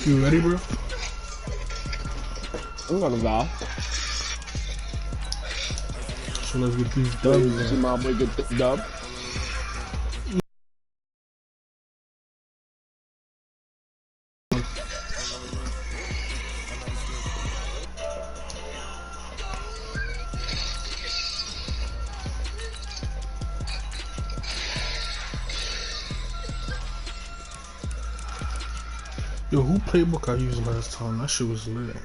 You ready, bro? I'm gonna vow. So let's get these dubs. See my boy get this dub. Yo, who playbook I used last time? That shit was lit.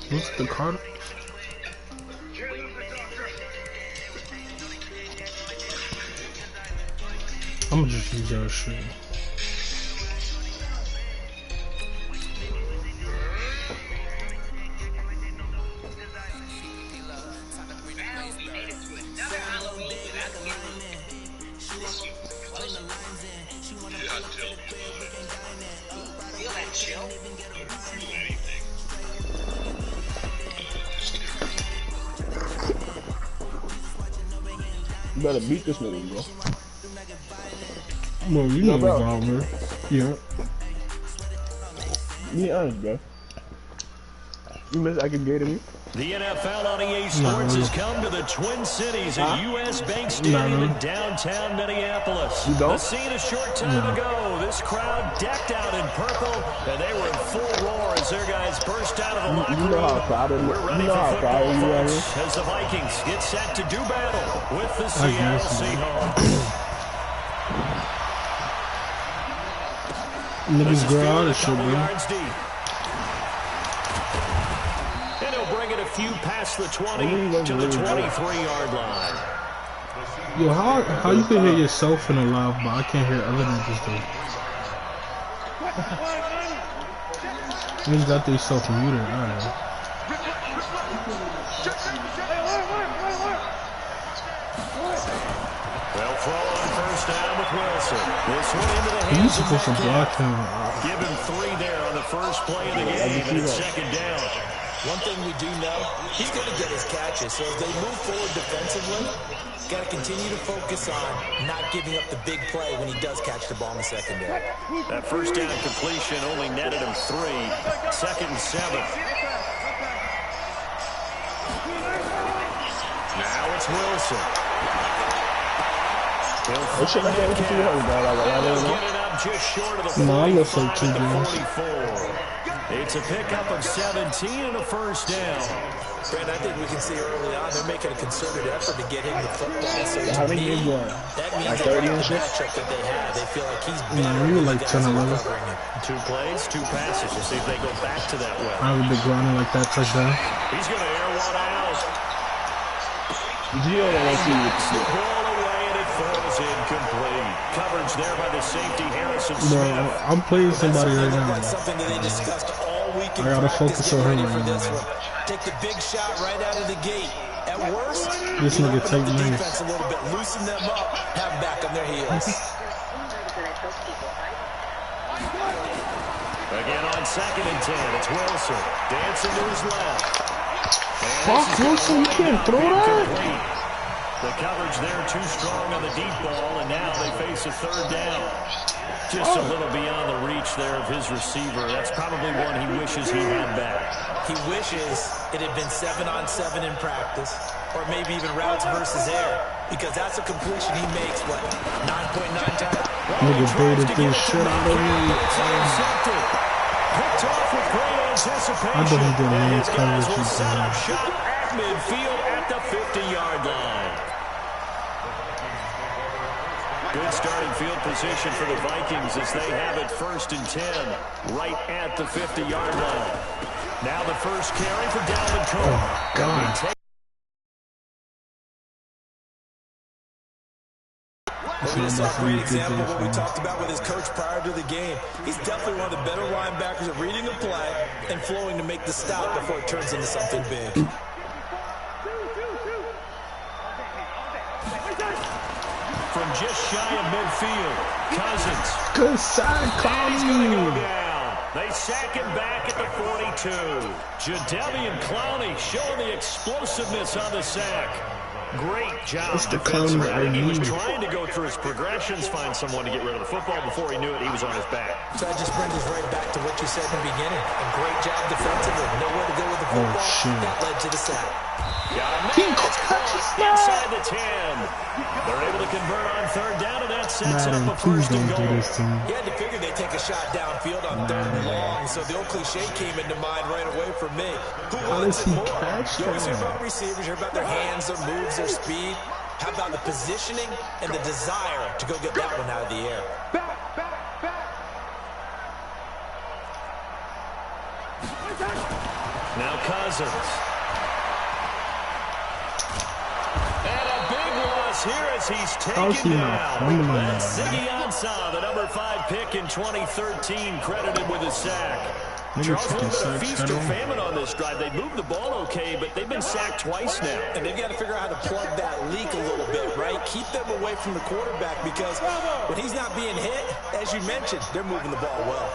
What's the card? I'ma just use that shit. You better beat this nigga, bro. Well, you know the vibe, bro. Yeah. Be honest, bro. You miss aggregating me? The NFL on EA Sports has come to the Twin Cities at US Bank Stadium in downtown Minneapolis. You don't? The scene a short time ago. This crowd decked out in purple, and they were in full roar as their guys burst out of the locker room. You know how proud of We're ready for football, folks, as the Vikings get set to do battle with the Seattle Seahawks. Niggas grow out of shit, bro. And he'll bring it a few past the 20 to the 23-yard line. Yo, how you can hear yourself in a live, but I can't hear other niggas though? Niggas got their self muted, alright. They'll throw on first down with Wilson. This one into the hands He's supposed to block him. Give him 3 there on the first play of the game, and it's second down. One thing we do know, he's going to get his catches. So as they move forward defensively, got to continue to focus on not giving up the big play when he does catch the ball in the secondary. That first down completion only netted him 3. Second and 7. Now it's Wilson. He'll get it up just short of the 44. It's a pickup of 17 and a first down. Brand, I think we can see early on they're making a concerted effort to get him the football. So to me, that means like 30 and shit that they have. They feel like he's better. We were like 10 or 11. 2 plays, 2 passes. We'll see if they go back to that well. I would be grinding like that touchdown. He's going to air one out. Gio don't want to see you. The ball away and it falls incomplete. Coverage there by the safety Harrison Smith. No, I'm playing somebody right now. Like something that they discussed all week in I gotta practice. focus on Get him ready for right this now. one. Take the big shot right out of the gate. At worst, This you nigga open take up the minutes. defense a little bit, loosen them up, have them back on their heels. Again on 2nd and 10, it's Wilson. Dancing to his left. And Fuck, this is Wilson, you can't throw that? incomplete. The coverage there too strong on the deep ball, and now they face a 3rd down. Just a little beyond the reach there of his receiver. That's probably one he wishes he had back. He wishes it had been 7-on-7 in practice, or maybe even routes versus air, because that's a completion he makes, what, 9.9 times? Nigga baited this shit out of me. Picked off with great anticipation. I don't get And man his guys coverage will is set up bad. shop at midfield at the 50-yard line. Good starting field position for the Vikings as they have it 1st and 10 right at the 50-yard line. Now the first carry for Dalvin Cook. Oh, God. We saw a great example of what we talked about with his coach prior to the game. He's definitely one of the better linebackers at reading the play and flowing to make the stop before it turns into something big. From just shy of midfield, Cousins. Good side, He's going to go Connie. down. They sack him back at the 42. Jadeveon Clowney showing the explosiveness on the sack. Great job It's the defensively. Clowney I think he was I need. trying to go through his progressions, find someone to get rid of the football. Before he knew it, he was on his back. So that just brings us right back to what you said in the beginning. A great job defensively. Nowhere to go with the football. shit. That led to the sack. Got him. It's caught inside the 10. They're able to convert on 3rd down, and that sets up Madden, a please 1st and don't do goal. this to me. You had to figure they'd take a shot downfield on 3rd and long, so the old cliche came into mind right away for me. Who How wants does it he more? catch You always hear that? about receivers, you hear about their hands, their moves, their speed. How about the positioning and the desire to go get that one out of the air? Now Cousins. And a big loss here as he's How's taken he not down. fumbling That's that? Ziggy Ansah, the number 5 pick in 2013, credited with a sack. Nigga Charles, a fucking little bit of sack feast or tunnel. famine on this drive. They moved the ball okay, but they've been sacked twice now. And they've got to figure out how to plug that leak a little bit, right? Keep them away from the quarterback because when he's not being hit, as you mentioned, they're moving the ball well.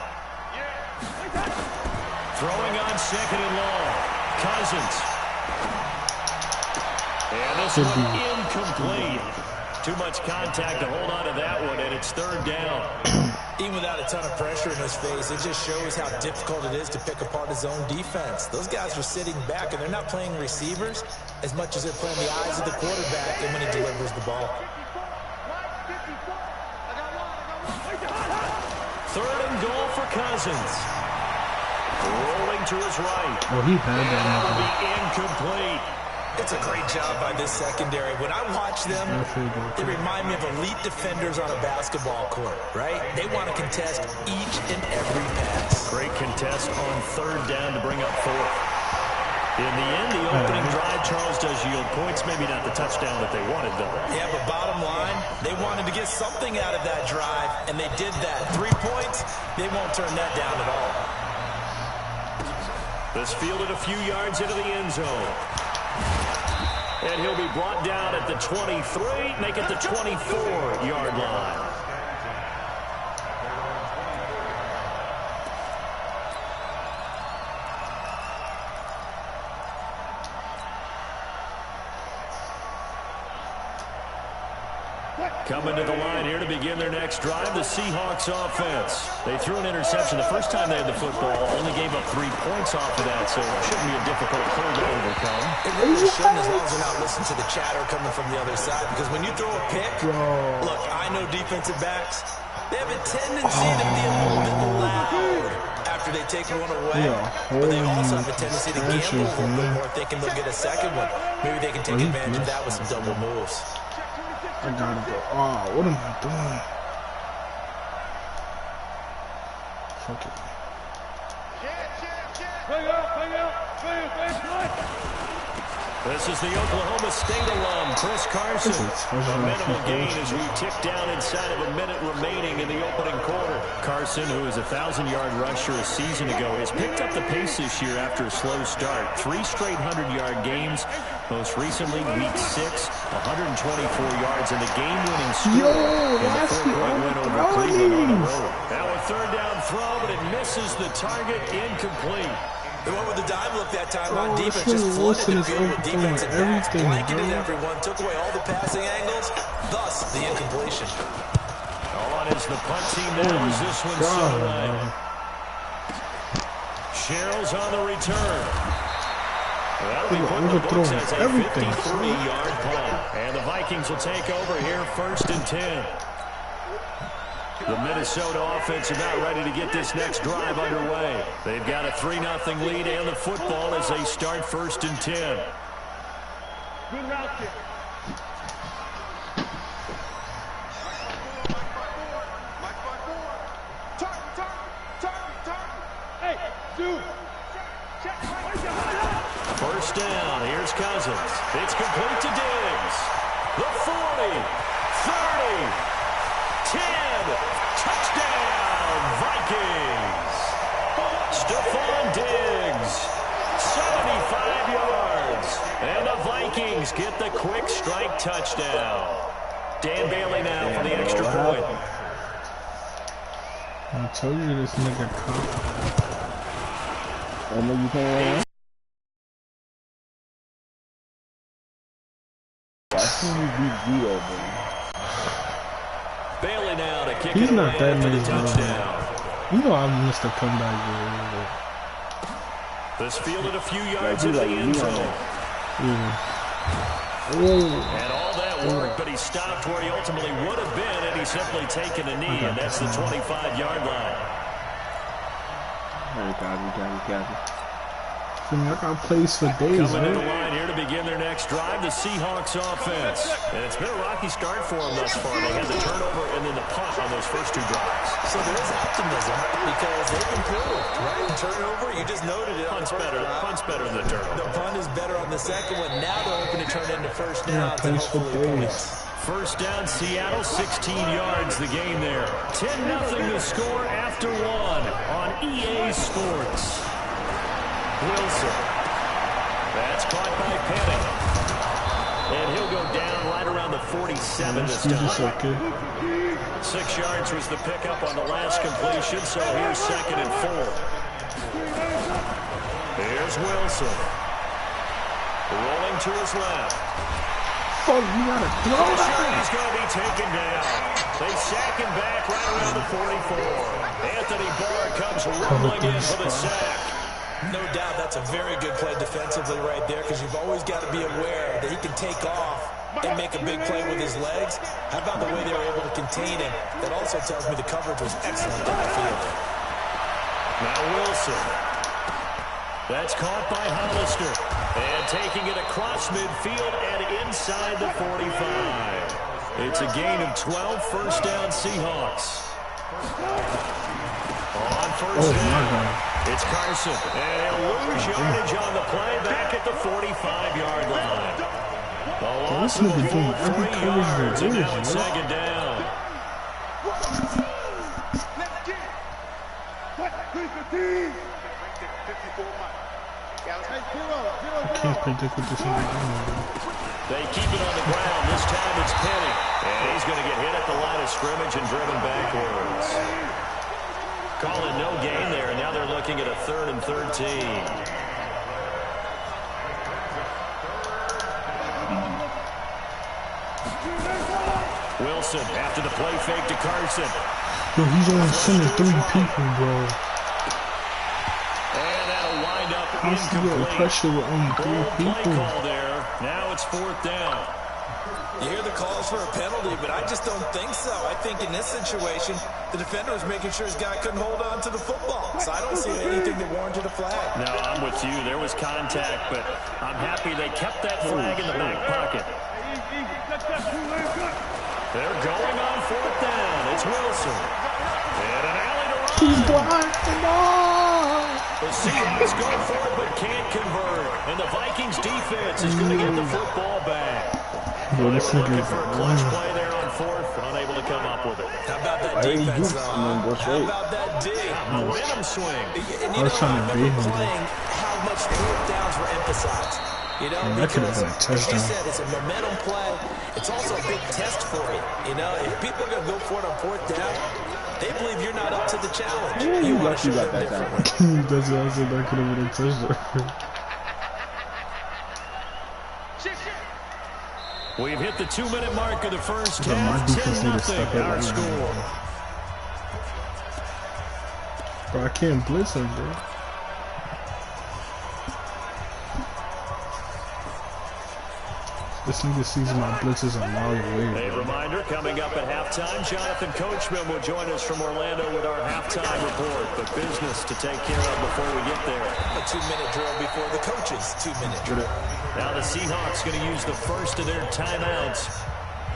Throwing on 2nd and long. Cousins. And this Should one be. incomplete. Too much contact to hold on to that one, and it's 3rd down. Even without a ton of pressure in his face, it just shows how difficult it is to pick apart his own defense. Those guys are sitting back, and they're not playing receivers as much as they're playing the eyes of the quarterback and when he delivers the ball. 3rd and goal for Cousins. Rolling to his right. Oh, he had That that. will be incomplete. It's a great job by this secondary. When I watch them, they remind me of elite defenders on a basketball court, right? They want to contest each and every pass. Great contest on 3rd down to bring up 4th. In the end, the opening drive, Charles does yield points. Maybe not the touchdown that they wanted, though. Yeah, but bottom line, they wanted to get something out of that drive, and they did that. 3 points, they won't turn that down at all. This fielded a few yards into the end zone. And he'll be brought down at the 23, make it the 24-yard line. Coming to the line here to begin their next drive, the Seahawks offense. They threw an interception the first time they had the football, only gave up 3 points off of that, so it shouldn't be a difficult hurdle to overcome. It really shouldn't, as long as they're not listening to the chatter coming from the other side, because when you throw a pick, look, I know defensive backs, they have a tendency to be a little bit loud after they take one away, but they also have a tendency to gamble a little bit more, thinking they'll get a second one. Maybe they can take advantage of that with some double moves. I gotta go. Oh, what am I doing? Fuck it. This is the Oklahoma State alum, Chris Carson. A minimal gain as we tick down inside of a minute remaining in the opening quarter. Carson, who is a 1,000-yard rusher a season ago, has picked up the pace this year after a slow start. 3 straight 100-yard games. Most recently, week 6, 124 yards in the game-winning score in the 4-point win over Cleveland on the road. Now a third down throw, but it misses the target, incomplete. They went with the dime look that time on defense, just flooded the field with defensive backs, blanketed everyone, took away all the passing angles, thus the incompletion. On is the punt team now as this one's set away. Sherrill's on the return. That'll be put in the books as a 53-yard punt. And the Vikings will take over here 1st and 10. The Minnesota offense about ready to get this next drive underway. They've got a 3-0 lead and the football as they start 1st and 10. Good route kick. Hey, dude. First down. Here's Cousins. It's complete to Diggs. The 40, 30, 10. Touchdown, Vikings. Stephon Diggs, 75 yards. And the Vikings get the quick strike touchdown. Dan Bailey now for the extra point. I told you this nigga cop. I know you can't. I see you beat Gio, man. Bailey now to kick He's it not away that for the nigga. touchdown. You know I missed a comeback game. This fielded a few yards in the end zone. And all that work, but he stopped where he ultimately would have been, and he's simply taken a knee, and that's the 25-yard line. I got plays for days, Coming in the man. line here to begin their next drive, the Seahawks offense. And it's been a rocky start for them thus far. They had the turnover and then the punt on those first 2 drives. So there is optimism because they've improved, right? Turnover, you just noted it. Punt's better than the turnover. The punt is better on the second one. Now they're hoping to turn it into first Yeah, downs and plays for hopefully days. points. First down, Seattle, 16 yards the game there. 10-0 to score after 1 on EA Sports. Wilson. That's caught by Penning. And he'll go down right around the 47 this time. 6 yards was the pickup on the last completion, so here's 2nd and 4. Here's Wilson. Rolling to his left. Fuck, you gotta throw that. He's going to be taken down. They sack him back right around the 44. Anthony Barr comes rolling in for the sack. No doubt that's a very good play defensively right there because you've always got to be aware that he can take off and make a big play with his legs. How about the way they were able to contain him? That also tells me the coverage was excellent downfield. Now Wilson. That's caught by Hollister. And taking it across midfield and inside the 45. It's a gain of 12, first down Seahawks. On first down, it's Carson. And he'll lose yardage on the play back at the 45-yard line. The loss of a full 3 yards, and now it's 2nd down. I can't predict what this is going to do. They keep it on the ground. This time it's Penning. And he's going to get hit at the line of scrimmage and driven backwards. Calling no gain there, and now they're looking at a 3rd and 13. Wilson after the play fake to Carson. Yo, he's only sending 3 people, bro. And that'll wind up How's he getting incomplete. pressure with only 3 Bold play people? call there. Now it's 4th down. You hear the calls for a penalty, but I just don't think so. I think in this situation, the defender was making sure his guy couldn't hold on to the football. So I don't see anything that warranted a flag. No, I'm with you. There was contact, but I'm happy they kept that flag in the back pocket. They're going on 4th down. It's Wilson. And an alley to run. He's blind. No! The Seahawks go for it but can't convert. And the Vikings defense is going to get the football back. Well, they were looking for a clutch play there on fourth, unable to come up with it. How about that defense, though? How about that D? Momentum swing. I was trying to beat him. How much fourth downs were emphasized. You know, that could have been a because, touchdown. like you said, it's a momentum play. It's also a big test for you. You know, if people are going to go for it on fourth down, they believe you're not up to the challenge. You want to show them differently. That's what I said. That could have been a touchdown. We've hit the 2-minute mark of the first But my half. defense need to step 10-0 up our right score. now. Bro, I can't blitz him, bro. This nigga sees my blitzes a mile away. A reminder, coming up at halftime, Jonathan Coachman will join us from Orlando with our halftime report. But business to take care of before we get there. A 2-minute drill before the coach's 2-minute drill. Now the Seahawks going to use the first of their timeouts.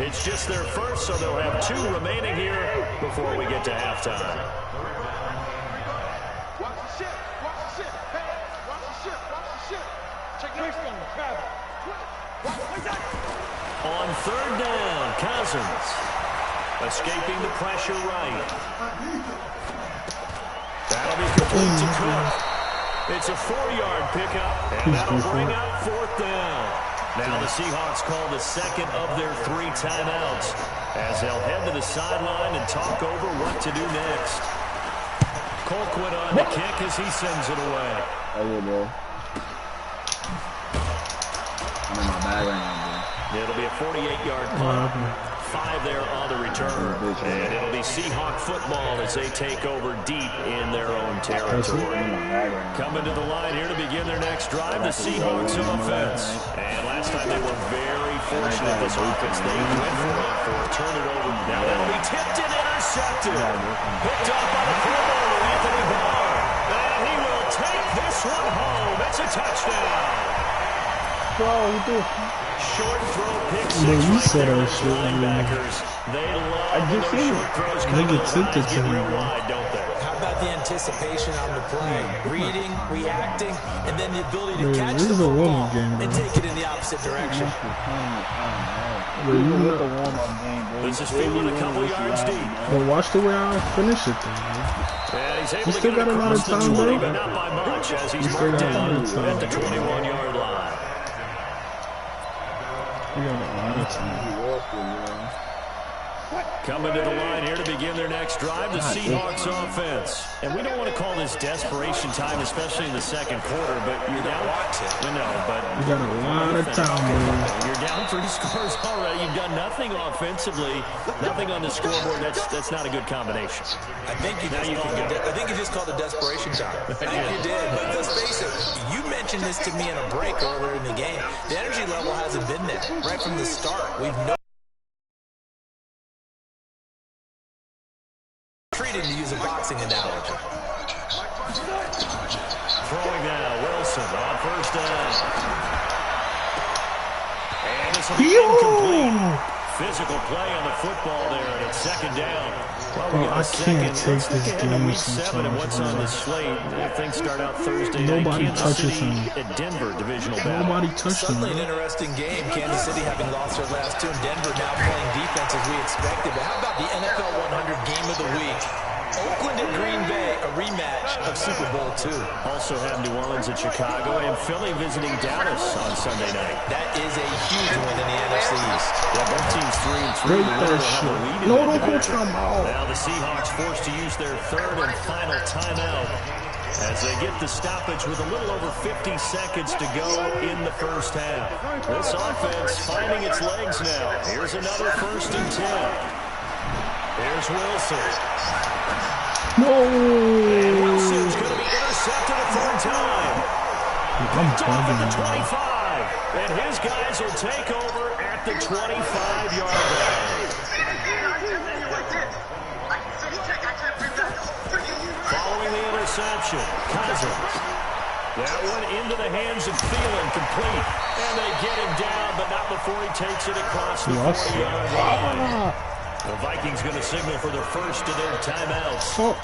It's just their first, so they'll have 2 remaining here before we get to halftime. Watch the shit. Watch the shit. Hey, watch the shit. Watch the shit. Check this one, Travis. On third down, Cousins. Escaping the pressure right. That'll be complete to Cook. It's a 4-yard pickup, and that'll bring up fourth down. Now the Seahawks call the second of their 3 timeouts as they'll head to the sideline and talk over what to do next. Colquitt on the kick as he sends it away. Oh, yeah, bro. I'm in my bag right now, bro. It'll be a 48-yard punt. 5 there on the return. And it'll be Seahawk football as they take over deep in their own territory. Coming to the line here to begin their next drive, the Seahawks offense. And last time they were very fortunate, this offense. They went for it, turn it over. Now that'll be tipped and intercepted. Picked up by the corner, Anthony Barr. And he will take this one home. It's a touchdown. Bro, you do. Short throw pick six. Man, you said that right shit, man. linebackers. They love when those short throws come Nigga to the took lines, it to get him, real bro. wide, don't they? How about the anticipation on the play? Reading, reacting, and then the ability to Man, catch this the is a football warm-up game, bro. and take it in the opposite direction. Bro, you know, This is fielded a couple yards deep. but watch the way I finish it, though, man. And he's able You to still get got a lot across of the time, 20, bro. but not by much as he's You still marked got a lot down of time. at the 21-yard line. You got a lot of time. Coming to the line here to begin their next drive, the Seahawks offense. And we don't want to call this desperation time, especially in the second quarter, but you're down. No, but You got a lot of time, man. you're down 3 scores already. You've done nothing offensively, nothing on the scoreboard. That's not a good combination. I think you just called it desperation time. I think you did. But let's face it, you mentioned this to me in a break earlier in the game. The energy level hasn't been there right from the start. We've treated, to use a boxing analogy. Throwing now, Wilson on first down. And this will be incomplete. Physical play on the football there, and it's second down. Well, Bro, I can't take this game week 7 and what's on the slate. Things start out Thursday night. Nobody Kansas touches City him. at Denver divisional battle. Nobody touched him, Suddenly an bro. interesting game. Kansas City having lost their last 2, and Denver now playing defense as we expected. But how about the NFL 100 game of the week? Oakland at Green Bay, a rematch of Super Bowl II. Also have New Orleans at Chicago and Philly visiting Dallas on Sunday night. That is a huge win in the NFC East. Yeah, both teams 3-3. Break The that winner will have a shit. lead in No, that don't go division. timeout. Now the Seahawks forced to use their 3rd and final timeout as they get the stoppage with a little over 50 seconds to go in the first half. This offense finding its legs now. Here's another 1st and 10. Here's Wilson. No! And Wilson's going to be intercepted a 3rd time. I'm Off at bugging the you, bro. 25. And his guys will take over at the 25-yard line. Following the interception, Cousins. That one into the hands of Thielen, complete. And they get him down, but not before he takes it across the 40-yard line. The Vikings going to signal for their first of their timeouts. Oh,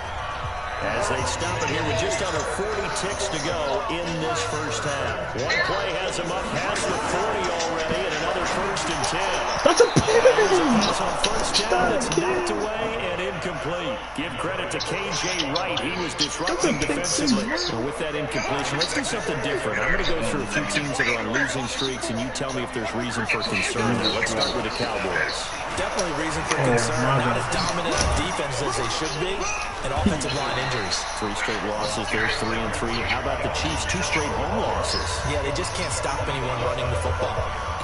as they stop it here with just under 40 ticks to go in this first half. One play has them up past the 40 already, and another 1st and 10. That's a Pass on first down. It's knocked away and incomplete. Give credit to KJ Wright. He was disrupting defensively. So with that incompletion, let's do something different. I'm going to go through a few teams that are on losing streaks, and you tell me if there's reason for concern there. Let's start with the Cowboys. Definitely reason for concern. Not as dominant on defense as they should be, and offensive line injuries. 3 straight losses. They're 3-3. How about the Chiefs? 2 straight home losses. Yeah, they just can't stop anyone running the football.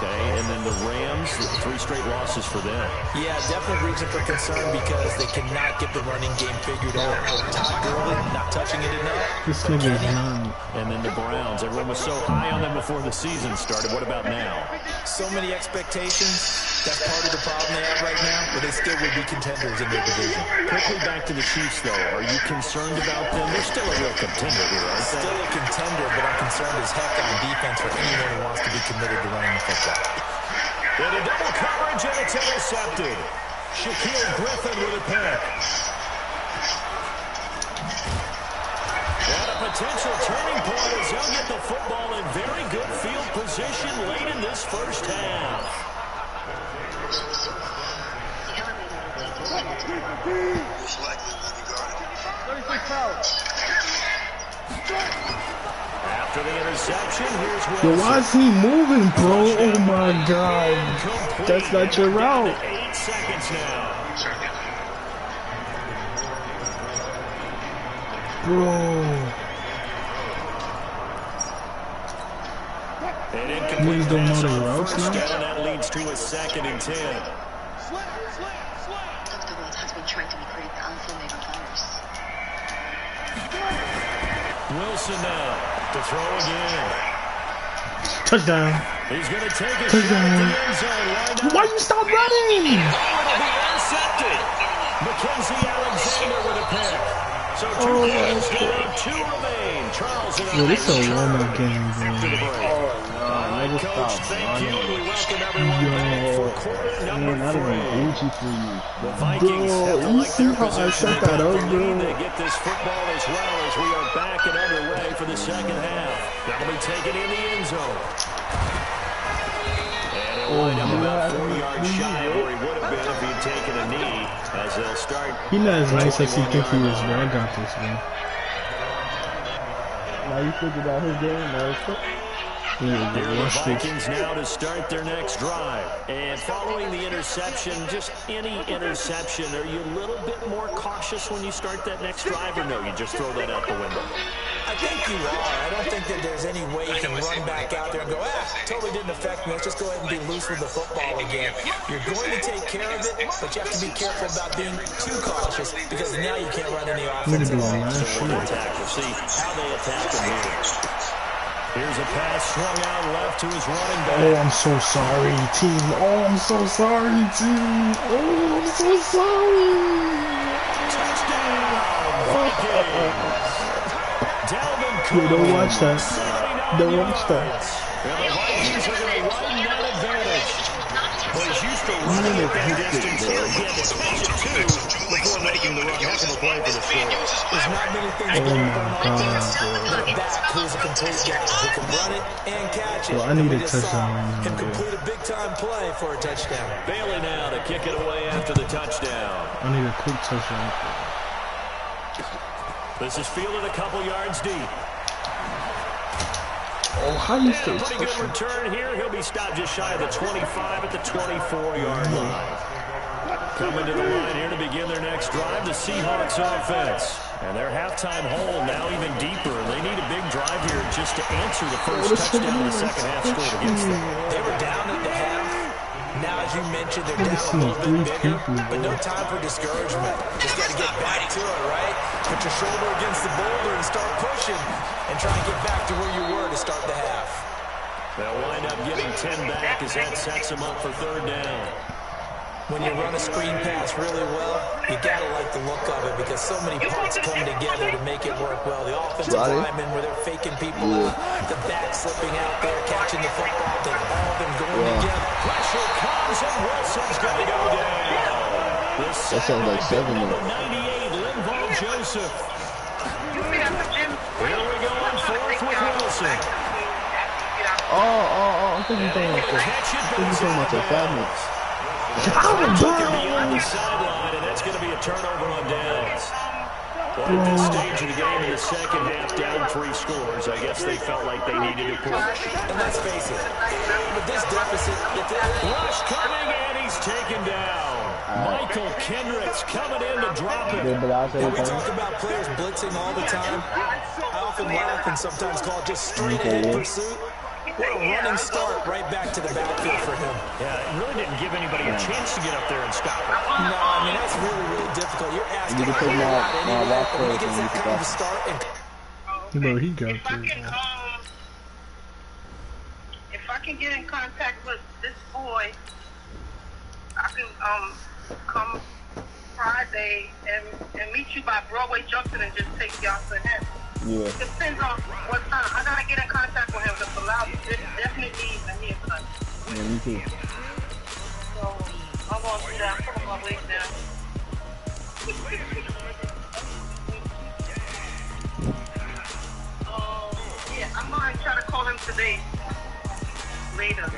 Okay, and then the Rams, 3 straight losses for them. Yeah, definitely reason for concern because they cannot get the running game figured out. Todd Gurley not touching it enough. This nigga is not. And then the Browns. Everyone was so high on them before the season started. What about now? So many expectations. That's part of the problem they have right now, but they still would be contenders in their division. Quickly back to the Chiefs, though. Are you concerned about them? They're still a real contender here, aren't they? Still a contender, but I'm concerned as heck on defense for anyone who wants to be committed to running the football. In a double coverage, and it's intercepted. Shaquille Griffin with a pick. And a potential turning point as they'll get the football in very good field position late in this first half. After the interception, here's Wilson. Yo, why is he moving, bro? Oh my god. That's not your route. 8 seconds now. Bro. Niggas don't know their routes now? That leads to a 2nd and 10. Dr. Walt has been trying to recreate the alpha mega virus. Wilson now to throw again. Touchdown. He's going to take a Touchdown. shot at the end zone. Why you stop running? It'll be intercepted. Mackenzie Alexander with a pick. So 2 points down, 2 remain. Charles and Yo, this is a warm-up game, bro. Coach, thank you. We welcome everyone back for quarter number 3. The Vikings have to like their position. They get this football as well as we are back and underway for the second half. That'll be taken in the end zone. And he'll wind up about 4 yards shy of where he would have been if he'd taken a knee as they'll start. He's not as nice as he think he is, bro. I got this, man. Now you figured out his game, man. Yeah, Here are the Vikings now to start their next drive. And following the interception, just any interception, are you a little bit more cautious when you start that next drive, or no, you just throw that out the window? I think you are. I don't think that there's any way you can run back out there and go, totally didn't affect me. Let's just go ahead and be loose with the football again. You're going to take care of it, but you have to be careful about being too cautious because now you can't run any offense at all. We'll see how they attack them here. Here's a pass swung out left to his running back. Oh, I'm so sorry, team. Oh, I'm so sorry, team. Oh, I'm so sorry. Touchdown, Vikings. Dalvin Cook. Yo, don't watch that. Don't watch that. And the Vikings are going to widen that advantage. But he's used to running at that distance here. He had to catch it, too, before making the run. Heck of a play for the score. There's not many things going on offense like that. Who's a complete guy who can run it and catch it. Well, I need a We just saw touchdown. him complete a big-time play for a touchdown. Bailey now to kick it away after the touchdown. I need a quick touchdown. This is fielded a couple yards deep. Oh, how you still Pretty good return here. He'll be stopped just shy of the 25 at the 24-yard line. Coming to the line here to begin their next drive, the Seahawks offense. And their halftime hole now even deeper. And they need a big drive here just to answer the first touchdown the second half scored against them. They were down at the half. Now, as you mentioned, they're down a little bit bigger, but no time for discouragement. Just got to get back to it, right? Put your shoulder against the boulder and start pushing and try and get back to where you were to start the half. They'll wind up getting 10 back as that sets them up for third down. When you run a screen pass really well, you got to like the look of it because so many parts come together to make it work well. The offensive linemen where they're faking people out, the back slipping out there, catching the football, they've all been going together. Pressure comes and Wilson's going to go down. That sounds like 7 minutes. Number 98, Linval Joseph. Here we go on fourth with Wilson. I think you're talking about the family. Took him beyond the sideline, and that's going to be a turnover on downs. Well, at this stage of the game in the second half, down 3 scores, I guess they felt like they needed to push. And let's face it, with this deficit, Rush coming, and he's taken down. Michael Kendricks coming in to drop it. when we talk about players blitzing all the time, I often laugh and sometimes call it just straight-ahead pursuit. What a running start right back to the backfield for him. Yeah, it really didn't give anybody a chance to get up there and stop it. No, I mean, that's really, really difficult. You're asking a lot anyway, but when he gets that kind of a start and... You know, he got if I can get in contact with this boy, I can come Friday and meet you by Broadway Junction and just take y'all to him. Yeah. Depends on what time. I gotta get in contact with him because the loud definitely needs a haircut. Yeah, me too. So I'm gonna do that. I'm putting my wig down. Yeah, I'm gonna try to call him today. Later.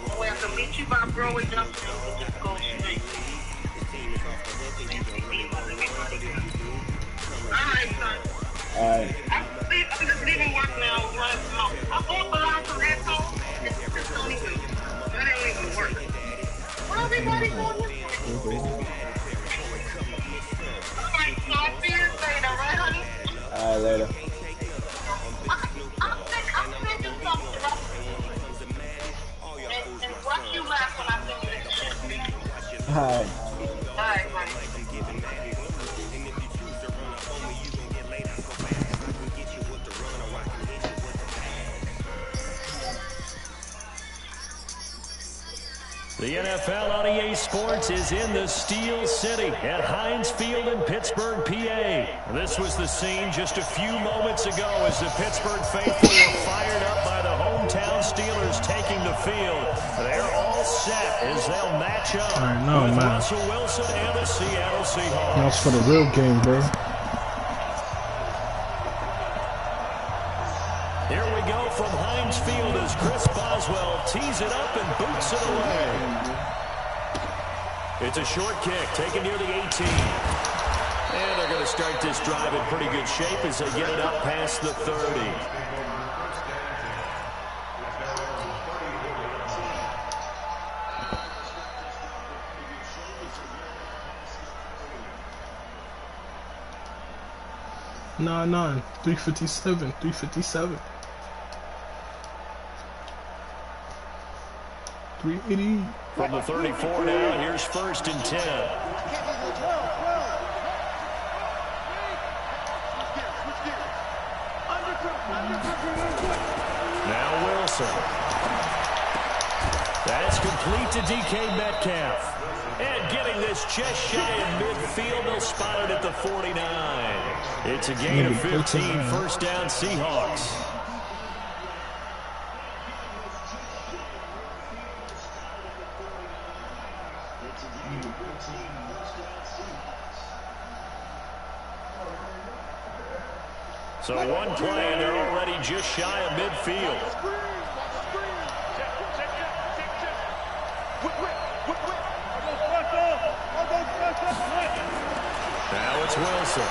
So I can meet you by Broadway Junction and just go straight. Alright, son. Alright. I'm just leaving work now. I bought the line from asshole. It's don't even. That ain't even work. Well, everybody going Alright, so I'll see you later, right, honey? Alright, later. I'll send you something, right? And watch you laugh when I send you this shit. Alright. Alright, honey. The NFL on EA Sports is in the Steel City at Heinz Field in Pittsburgh, PA. This was the scene just a few moments ago as the Pittsburgh faithful were fired up by the hometown Steelers taking the field. They're all set as they'll match up with Russell Wilson and the Seattle Seahawks. That's for the real game, bro. Here we go from Heinz Field as Chris Boswell tees it up and boots it away. It's a short kick taken near the 18. And they're going to start this drive in pretty good shape as they get it up past the 30. Nah, 357, 357. 380. From the 34 now, here's 1st and 10. Now Wilson. That's complete to DK Metcalf. And getting this just shy of midfield, they'll spot it at the 49. It's a gain of 15, 1st down Seahawks. So one play, and they're already just shy of midfield. Now it's Wilson.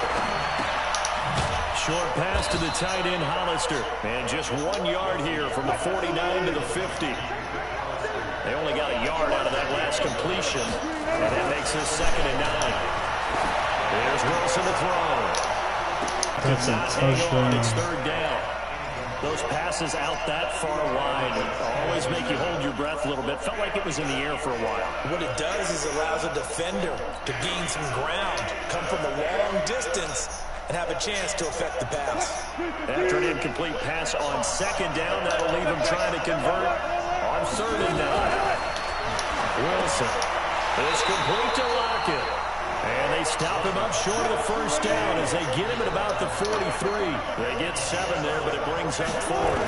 Short pass to the tight end, Hollister. And just 1 yard here from the 49 to the 50. They only got a yard out of that last completion. And that makes this 2nd and 9. There's Wilson to throw. That's a touchdown. It's 3rd down. Those passes out that far wide always make you hold your breath a little bit. Felt like it was in the air for a while. What it does is allows a defender to gain some ground, come from a long distance, and have a chance to affect the pass. After an incomplete pass on 2nd down, that'll leave him trying to convert on 3rd and 9. Wilson is complete to Lockett. And they stop him up short of the 1st down as they get him at about the 43. They get 7 there, but it brings up 4th.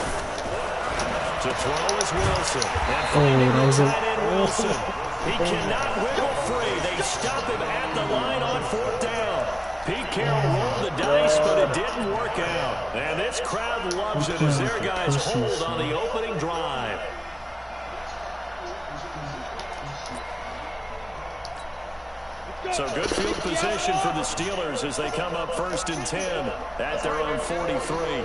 To throw is Wilson. And finding the tight end Wilson. He cannot wiggle free. They stop him at the line on 4th down. Pete Carroll rolled the dice, but it didn't work out. And this crowd loves it as their guys hold on the opening drive. So good field position for the Steelers as they come up 1st and 10 at their own 43.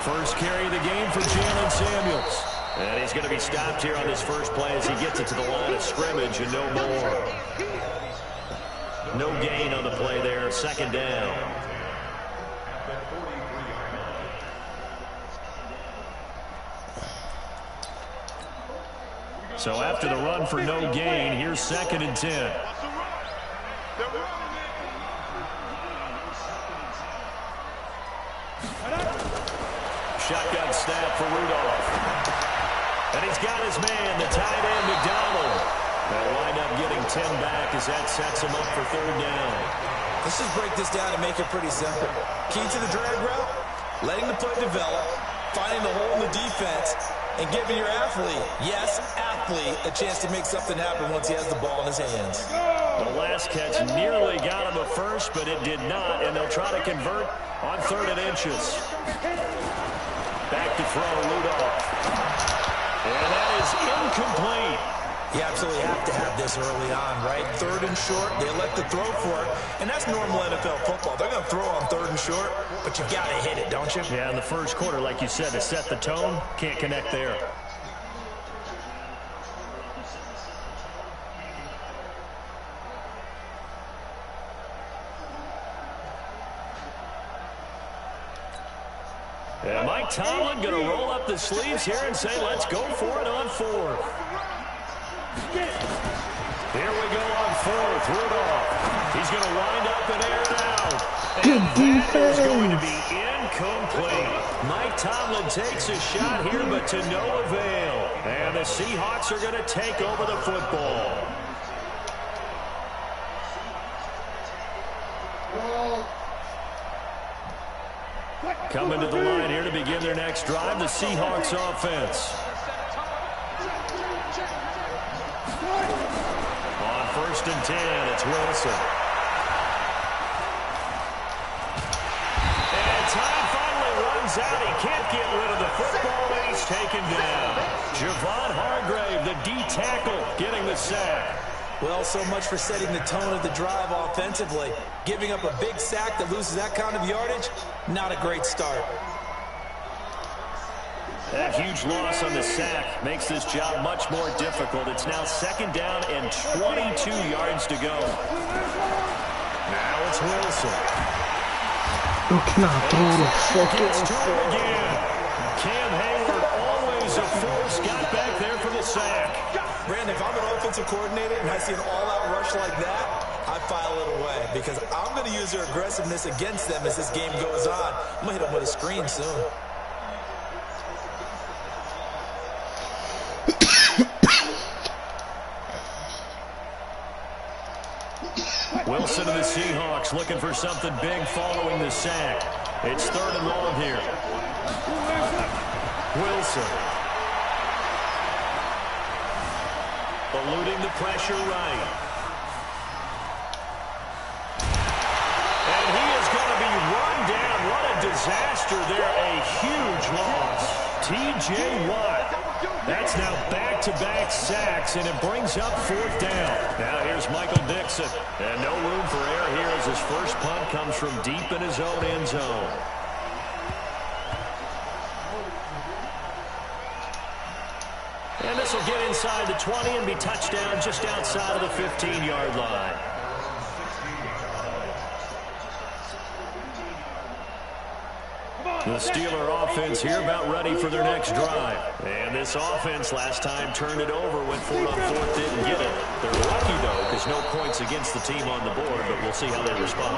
First carry of the game for Jalen Samuels. And he's going to be stopped here on this first play as he gets it to the line of scrimmage and no more. No gain on the play there, 2nd down. So after the run for no gain, here's 2nd and 10. Shotgun snap for Rudolph. And he's got his man, the tight end, McDonald. They'll wind up getting 10 back as that sets him up for 3rd down. Let's just break this down and make it pretty simple. Key to the drag route, letting the play develop, finding the hole in the defense, and giving your athlete, yes, athlete, a chance to make something happen once he has the ball in his hands. The last catch nearly got him a first, but it did not, and they'll try to convert on 3rd and inches. Back to throw, Rudolph. And that is incomplete. You absolutely have to have this early on, right? 3rd and short, they elect to throw for it, and that's normal NFL football. They're going to throw on 3rd and short, but you've got to hit it, don't you? Yeah, in the first quarter, like you said, to set the tone, can't connect there. And Mike Tomlin going to roll up the sleeves here and say, let's go for it on 4th. Here we go on 4th. Rudolph. He's going to wind up and air it out. Good And that is defense. going to be incomplete. Mike Tomlin takes a shot here, but to no avail. And the Seahawks are going to take over the football. Coming to the line here to begin their next drive, the Seahawks offense. On 1st and 10, it's Wilson. And time finally runs out. He can't get rid of the football, and he's taken down. Javon Hargrave, the D tackle, getting the sack. Well, so much for setting the tone of the drive offensively. Giving up a big sack that loses that kind of yardage, not a great start. That huge loss on the sack makes this job much more difficult. It's now 2nd down and 22 yards to go. Now it's Wilson. You cannot throw the Gets to fucking him again. Cam Hayward, always a force, got back there for the sack. Brandon, if I'm an offensive coordinator and I see an all-out rush like that, I file it away because I'm going to use their aggressiveness against them as this game goes on. I'm going to hit them with a screen soon. Wilson and the Seahawks looking for something big following the sack. It's 3rd and long here. Wilson. Eluding the pressure right. And he is going to be run down. What a disaster there. A huge loss. T.J. Watt. That's now back-to-back sacks, and it brings up 4th down. Now here's Michael Dixon. And no room for error here as his first punt comes from deep in his own end zone. And this will get inside the 20 and be touchdown just outside of the 15-yard line. The Steeler offense here about ready for their next drive. And this offense last time turned it over, went for it on 4th, didn't get it. They're lucky, though, because no points against the team on the board, but we'll see how they respond.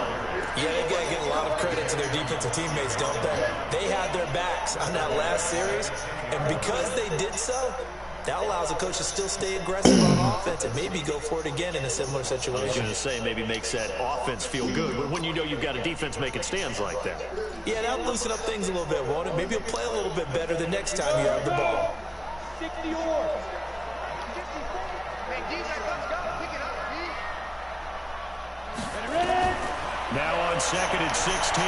Yeah, they got to give a lot of credit to their defensive teammates, don't they? They had their backs on that last series, and because they did so, that allows the coach to still stay aggressive on offense and maybe go for it again in a similar situation. I was going to say maybe makes that offense feel good, but when you know you've got a defense making stands like that. Yeah, that'll loosen up things a little bit, won't it? Maybe you'll play a little bit better the next time you have the ball. Now on 2nd and 16,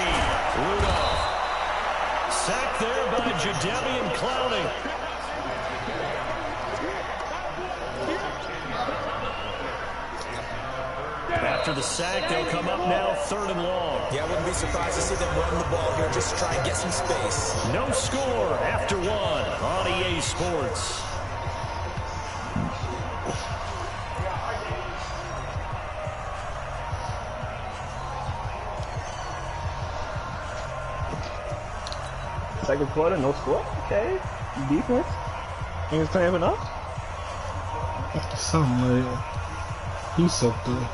Rudolph. Sacked there by Jadeveon Clowney. After the sack, they'll come up now 3rd and long. Yeah, I wouldn't be surprised to see them run the ball here, just try and get some space. No score after 1 on EA Sports. Second quarter, no score. Okay. Defense. Think it's playing enough? Something like he's something.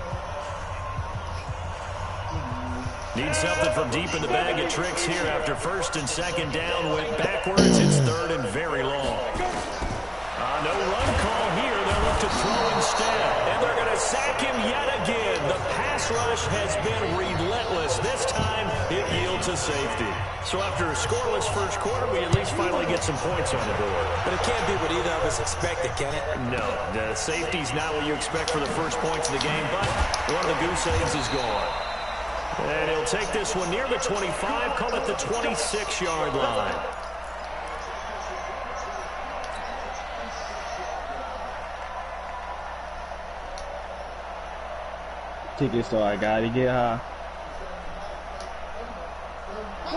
Need something from deep in the bag of tricks here after 1st and 2nd down. Went backwards. It's 3rd and very long. No run call here. They'll look to throw instead. And they're going to sack him yet again. The pass rush has been relentless. This time it yields a safety. So after a scoreless first quarter, we at least finally get some points on the board. But it can't be what either of us expected, can it? No, the safety's not what you expect for the first points of the game, but one of the goose eggs is gone. And he'll take this one near the 25, call it the 26-yard line. Ticket store, I gotta get high.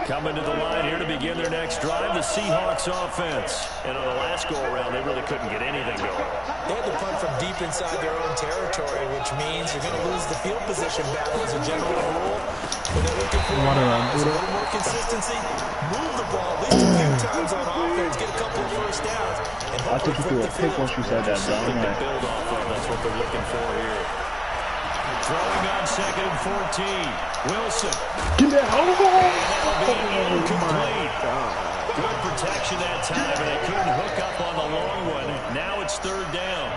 Coming to the line here to begin their next drive, the Seahawks offense. And on the last go-around, they really couldn't get anything going. They had to punt from deep inside their own territory, which means you're going to lose the field position battle as a general rule. But they're looking for a little more consistency. Move the ball at least a few times on offense, get a couple of first downs. And I took you through a pick once you said that, Something to build off of, that's what they're looking for here. Throwing on 2nd and 14. Wilson. Get that Good protection that time, and they couldn't hook up on the long one. Now it's 3rd down.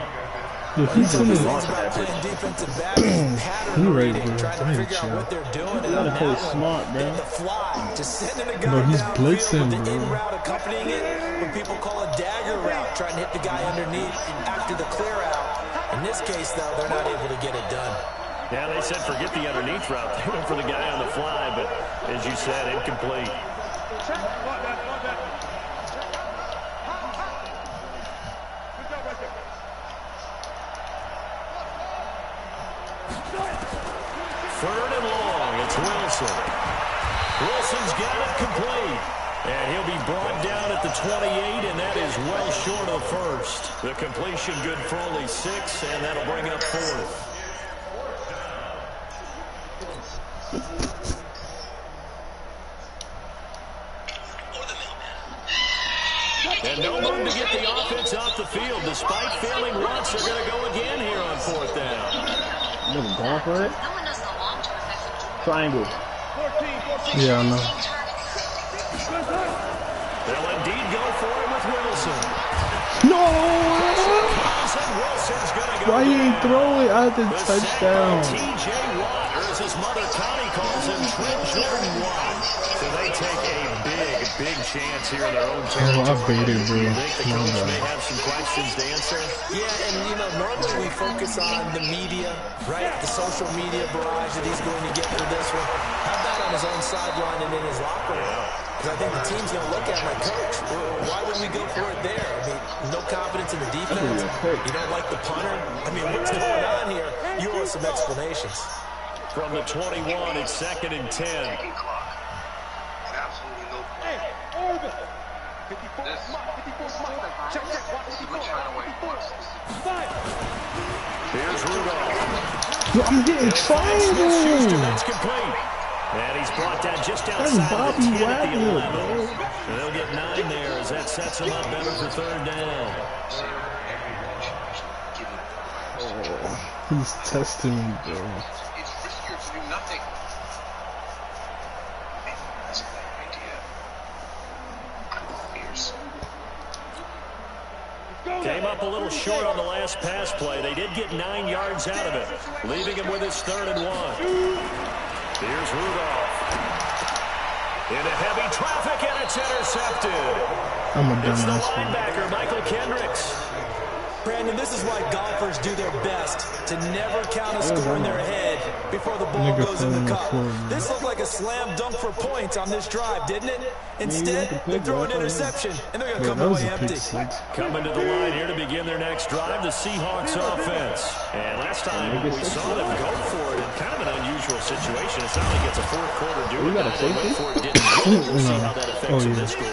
If he's coming about playing defensive back, pattern reading, trying to figure out what they're doing. You gotta play smart, bro. The fly, just sending a guy Bro, he's downfield blitzing, with the bro. in route accompanying it. What people call a dagger route, trying to hit the guy underneath after the clear out. In this case, though, they're not able to get it done. Yeah, they said forget the underneath route. They went for the guy on the fly, but as you said, incomplete. Third and long, it's Wilson. Wilson's got it complete. And he'll be brought down at the 28, and that is well short of first. The completion good for only 6, and that'll bring up 4th. And no move to get the offense off the field. Despite failing once, they're going to go again here on 4th down. Never gone for it. Triangle. Yeah, I know. They'll indeed go for him with Wilson. No! Why you ain't throw it out the touchdown? T.J. Watt, or as his mother Connie calls him, Trent Jordan Watt. So they take a big chance here in their own territory. Oh, I baited, bro. You think the coach may have some questions to answer? Yeah, and you know, normally we focus on the media, right? The social media barrage that he's going to get for this one. How about on his own sideline and in his locker room? Because I think the team's going to look at him like, Coach, why would we go for it there? I mean, no confidence in the defense. You don't like the punter. I mean, what's going on here? You want some explanations. From the 21, it's 2nd and 10. Here's Rudolph. Yo, I'm getting triangle. That's complete. And he's brought down just outside of the 10 at the 11. And they'll get 9 there as that sets him up better for 3rd down. Oh, he's testing me, bro. It's riskier to do nothing. That's a bad idea. Came up a little short on the last pass play. They did get 9 yards out of it, leaving him with his 3rd and 1. Here's Rudolph. Into heavy traffic, and it's intercepted. I'm a It's the dumbass. linebacker, Michael Kendricks. Brandon, this is why golfers do their best to never count a score in their head before the ball goes in the cup. This looked like a slam dunk for points on this drive, didn't it? Instead, they throw an interception, and they're going to come away empty. Coming to the line here to begin their next drive, the Seahawks offense. And last time we saw them go for it in kind of an unusual situation. It's not like it's a fourth quarter do it. They went for it, didn't get it. We'll see how that affects in this score.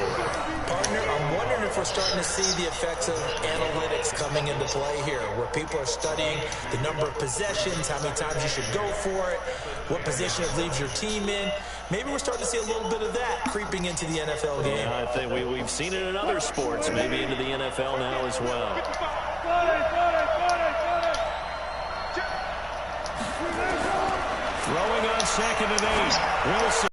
Partner, I'm wondering if we're starting to see the effects of analytics coming into play here, where people are studying the number of possessions, how many times you should go for it, what position it leaves your team in. Maybe we're starting to see a little bit of that creeping into the NFL game. Yeah, I think we've seen it in other sports, maybe into the NFL now as well. Throwing on 2nd and 8. Wilson.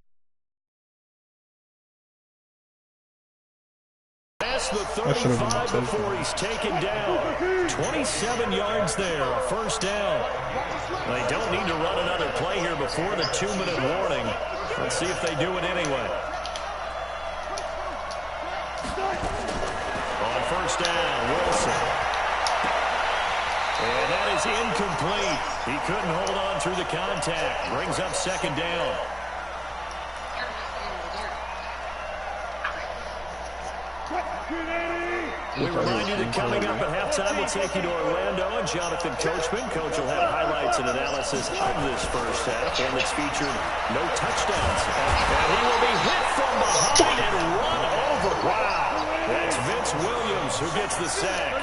The 35 before he's taken down. 27 yards there, a first down. They don't need to run another play here before the 2-minute warning. Let's see if they do it anyway. On first down, Wilson. And that is incomplete. He couldn't hold on through the contact. Brings up 2nd down. We remind you that coming up at halftime, we'll take you to Orlando and Jonathan Coachman. Coach will have highlights and analysis of this first half, one that's featured no touchdowns. And he will be hit from behind and run over. Wow. That's Vince Williams who gets the sack.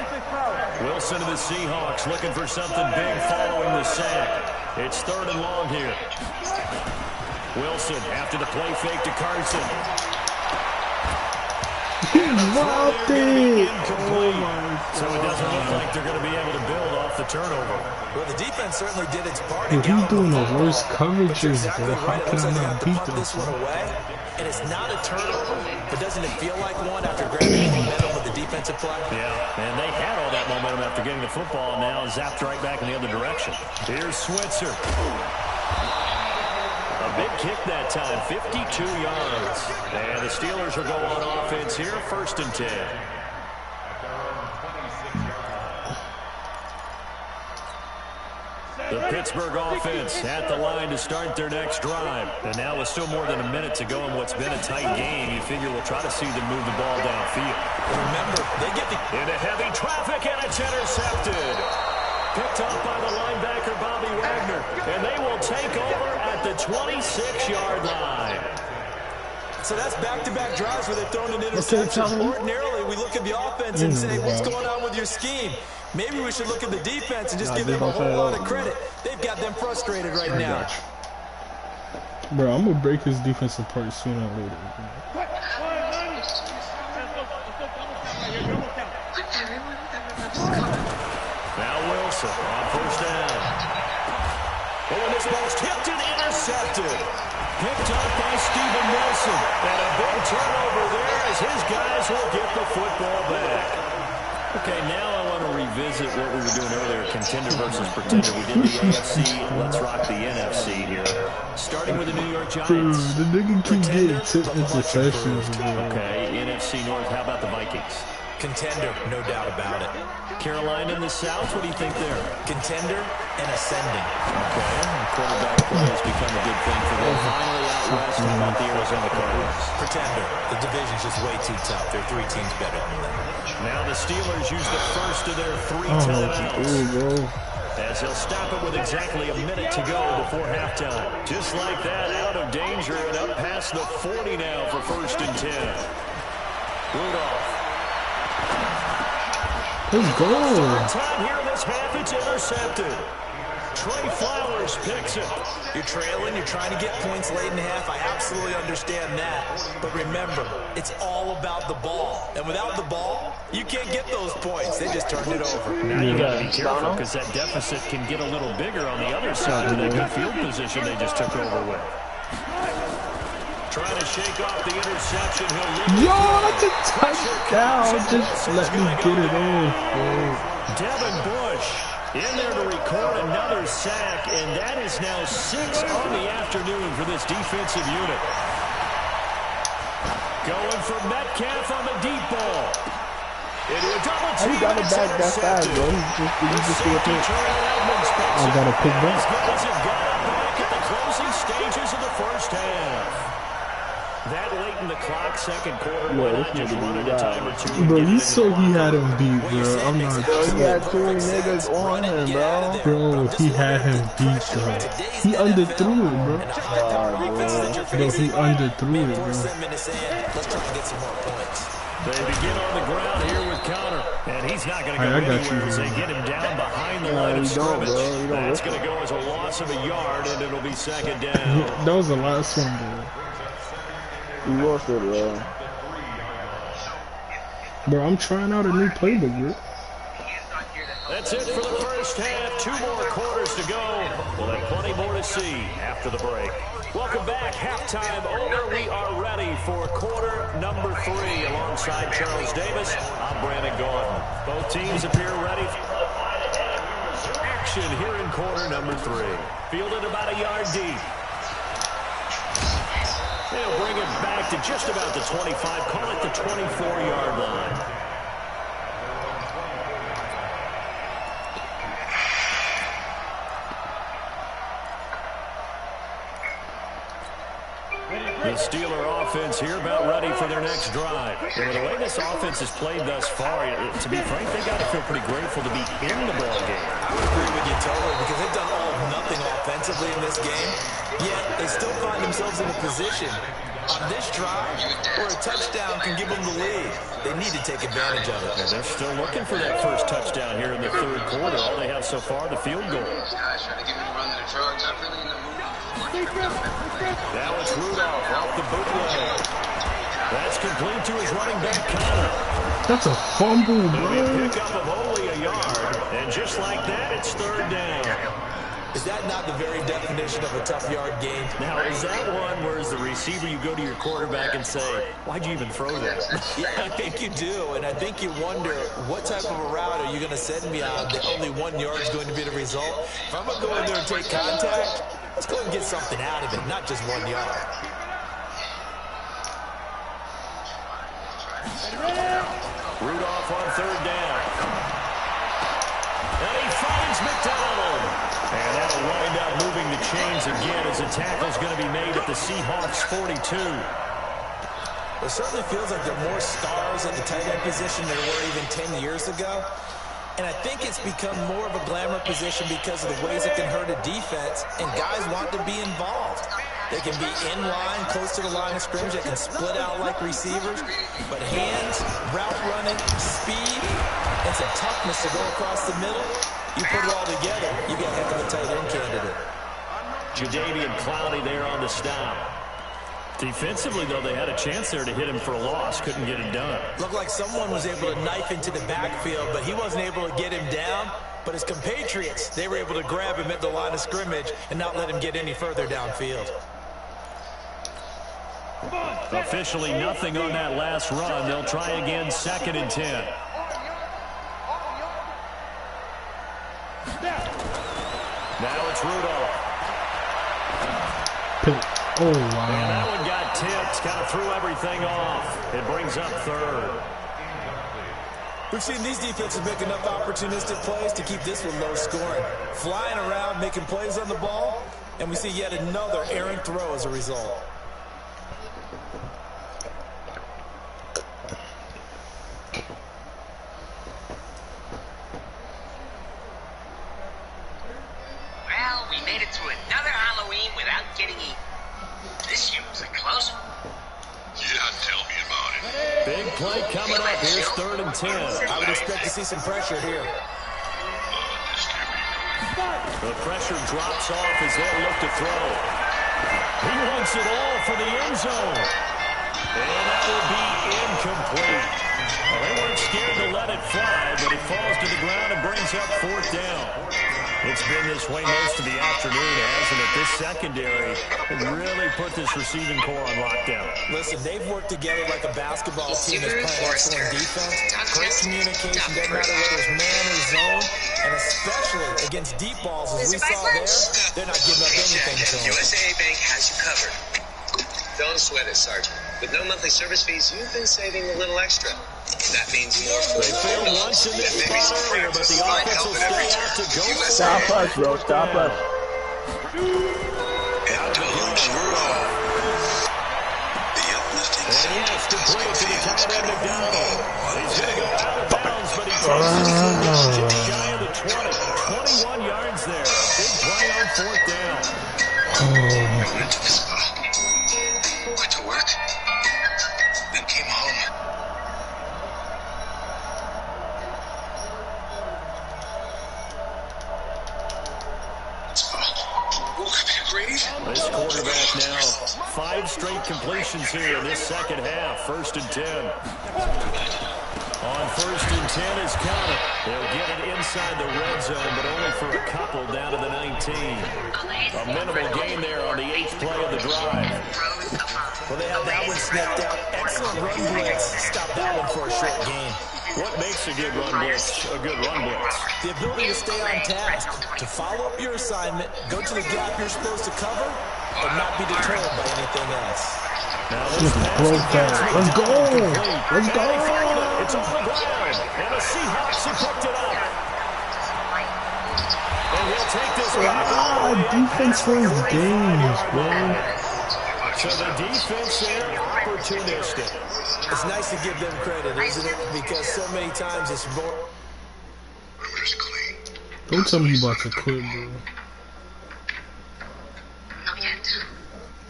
Wilson of the Seahawks looking for something big following the sack. It's 3rd and long here. Wilson after the play fake to Carson. Dropped it. So it doesn't look like they're going to be able to build off the turnover. Well, the defense certainly did its part. Dude, he's doing the worst coverages, bro. How can I not beat this one away? And it's not a turnover, but doesn't it feel like one after grabbing momentum with the defensive play? Yeah, and they had all that momentum after getting the football, and now zapped right back in the other direction. Here's Switzer. A big kick that time, 52 yards. And the Steelers will go on offense here, 1st and 10. The Pittsburgh offense at the line to start their next drive. And now with still more than a minute to go in what's been a tight game, you figure we'll try to see them move the ball downfield. Remember, they get into heavy traffic, and it's intercepted. Picked up by the linebacker, Bobby Wagner. And they will take over at the 26-yard line. So that's back-to-back drives where they've thrown an interception. Ordinarily, we look at the offense and say, what's going on with your scheme? Maybe we should look at the defense and just give them a whole lot of credit. They've got them frustrated right now. Bro, I'm going to break his defense apart sooner or later. Now Wilson on first down. Oh, and this ball's tipped and intercepted. Picked up by Steven Nelson. And a big turnover there as his guys will get the football back. Okay, now I want to revisit what we were doing earlier, contender versus pretender. We did the AFC, let's rock the NFC here. Starting with the New York Giants. Dude, the nigga keep getting tipped interceptions, bro. Okay, NFC North, how about the Vikings? Contender, no doubt about it. Carolina in the South, what do you think there? Contender and ascending. Okay, quarterback play has become a good thing for them. Finally out west, how about the Arizona Cardinals? Pretender, the division's just way too tough. There are 3 teams better than them. Now the Steelers use the first of their 3 timeouts. As they'll stop it with exactly a minute to go before halftime. Just like that, out of danger and up past the 40 now for 1st and 10. Rudolph. Let's go. Time here in this half, it's intercepted. Trey Flowers picks it. You're trailing, you're trying to get points late in the half. I absolutely understand that. But remember, it's all about the ball. And without the ball, you can't get those points. They just turned it over. Now you got to be careful because that deficit can get a little bigger on the other side of that good field position they just took over with. Trying to shake off the interception. Yo, that's a touchdown. Just let me get it off, bro. Devin Bush in there to record another sack, and that is now 6 on the afternoon for this defensive unit. Going for Metcalf on the deep ball. It is The double How you got it back that fast, bro? You just threw a pick. I got a pick back. Back at the closing stages of the first half. That late in the clock, second quarter, why not just run it a time or two? Bro, you saw he had him beat, bro. I'm not He had two niggas on him, bro. Bro, he had him beat, bro. He underthrew it, bro. Bro, he underthrew it, bro. Let's try and get some more points. They begin on the ground here with Connor, and he's not going to go anywhere as they get him down behind the line of scrimmage. That's going to go as a loss of a yard, and it'll be second down. That was the last one, bro. You lost it, bro. Bro, I'm trying out a new playbook, bro. That's it for the first half. 2 more quarters to go. We'll have plenty more to see after the break. Welcome back. Halftime over. We are ready for quarter number 3. Alongside Charles Davis, I'm Brandon Gordon. Both teams appear ready. Action here in quarter number 3. Fielded about a yard deep. They'll bring it back to just about the 25, call it the 24-yard line. The Steeler offense here about ready for their next drive. And the way this offense has played thus far, to be frank, they got to feel pretty grateful to be in the ball game. I would agree with you totally because they've done all of nothing offensively in this game, yet they still find themselves in a position on this drive where a touchdown can give them the lead. They need to take advantage of it. And they're still looking for that first touchdown here in the third quarter. All they have so far, the field goal. Now it's Rudolph off the bootleg. That's complete to his running back, Connor. That's a fumble, bro. Pick up of only a yard, and just like that, it's third down. Is that not the very definition of a tough yard gain? Now, is that one where as the receiver you go to your quarterback and say, why'd you even throw that? Yeah, I think you do, and I think you wonder what type of a route are you going to send me on that only 1 yard is going to be the result? If I'm going to go in there and take contact, let's go and get something out of it, not just 1 yard. Rudolph on third down. And he finds McDonald. And that'll wind up moving the chains again as the tackle's going to be made at the Seahawks 42. It certainly feels like there are more stars at the tight end position than there were even 10 years ago. And I think it's become more of a glamour position because of the ways it can hurt a defense, and guys want to be involved. They can be in line, close to the line of scrimmage. They can split out like receivers. But hands, route running, speed, and some toughness to go across the middle, you put it all together, you got a heck of a tight end candidate. Jadeveon Clowney there on the stop. Defensively, though, they had a chance there to hit him for a loss. Couldn't get it done. Looked like someone was able to knife into the backfield, but he wasn't able to get him down. But his compatriots, they were able to grab him at the line of scrimmage and not let him get any further downfield. Officially nothing on that last run. They'll try again, 2nd and 10. Now it's Rudolph. Oh, wow. And that one got tipped, kind of threw everything off. It brings up third. We've seen these defenses make enough opportunistic plays to keep this one low scoring. Flying around, making plays on the ball, and we see yet another errant throw as a result. Well, we made it through another Halloween without getting eaten. This year was a close one. Yeah, tell me about it. Big play coming up. Here's 3rd and 10. I would expect to see some pressure here. The pressure drops off as they look to throw. He wants it all for the end zone. And that will be incomplete. Well, they weren't scared to let it fly, but it falls to the ground and brings up 4th down. It's been this way most of the afternoon, hasn't it? This secondary really put this receiving core on lockdown. Listen, they've worked together like a basketball team that's playing excellent defense. Great communication, doesn't matter whether it's man or zone, and especially against deep balls, as we saw there, they're not giving up anything to them. USA Bank has you covered. Don't sweat it, Sergeant. With no monthly service fees, you've been saving a little extra. That means more for They failed once in this spot earlier, but the offense will stay out to go. Stop us, bro. Stop us. And to launch Rudolph. The uplifting And yes, complete to the tight end McDonald. He's going to go out of bounds, but he takes it just shy of the 20. 21 yards there. Big play on fourth down. went to the spa. Went to work. Then came home. This quarterback now 5 straight completions here in this second half. 1st and 10. On 1st and 10 is counted. They'll get it inside the red zone, but only for a couple down to the 19. A minimal gain there on the 8th play of the drive. Well, they have that one snipped out. Excellent run blitz. Stop that one for a short gain. What makes a good run blitz a good run blitz? The ability to stay on task, to follow up your assignment, go to the gap you're supposed to cover, but not be deterred by anything else. Now this pass Let's go! Let's go! It's on the ground, and the Seahawks have picked it up. And he'll take this back. Defense wins games, bro. So the defense there, opportunistic. It's nice to give them credit, isn't it? Because so many times it's more... Don't tell me you about to quit, bro. Not yet.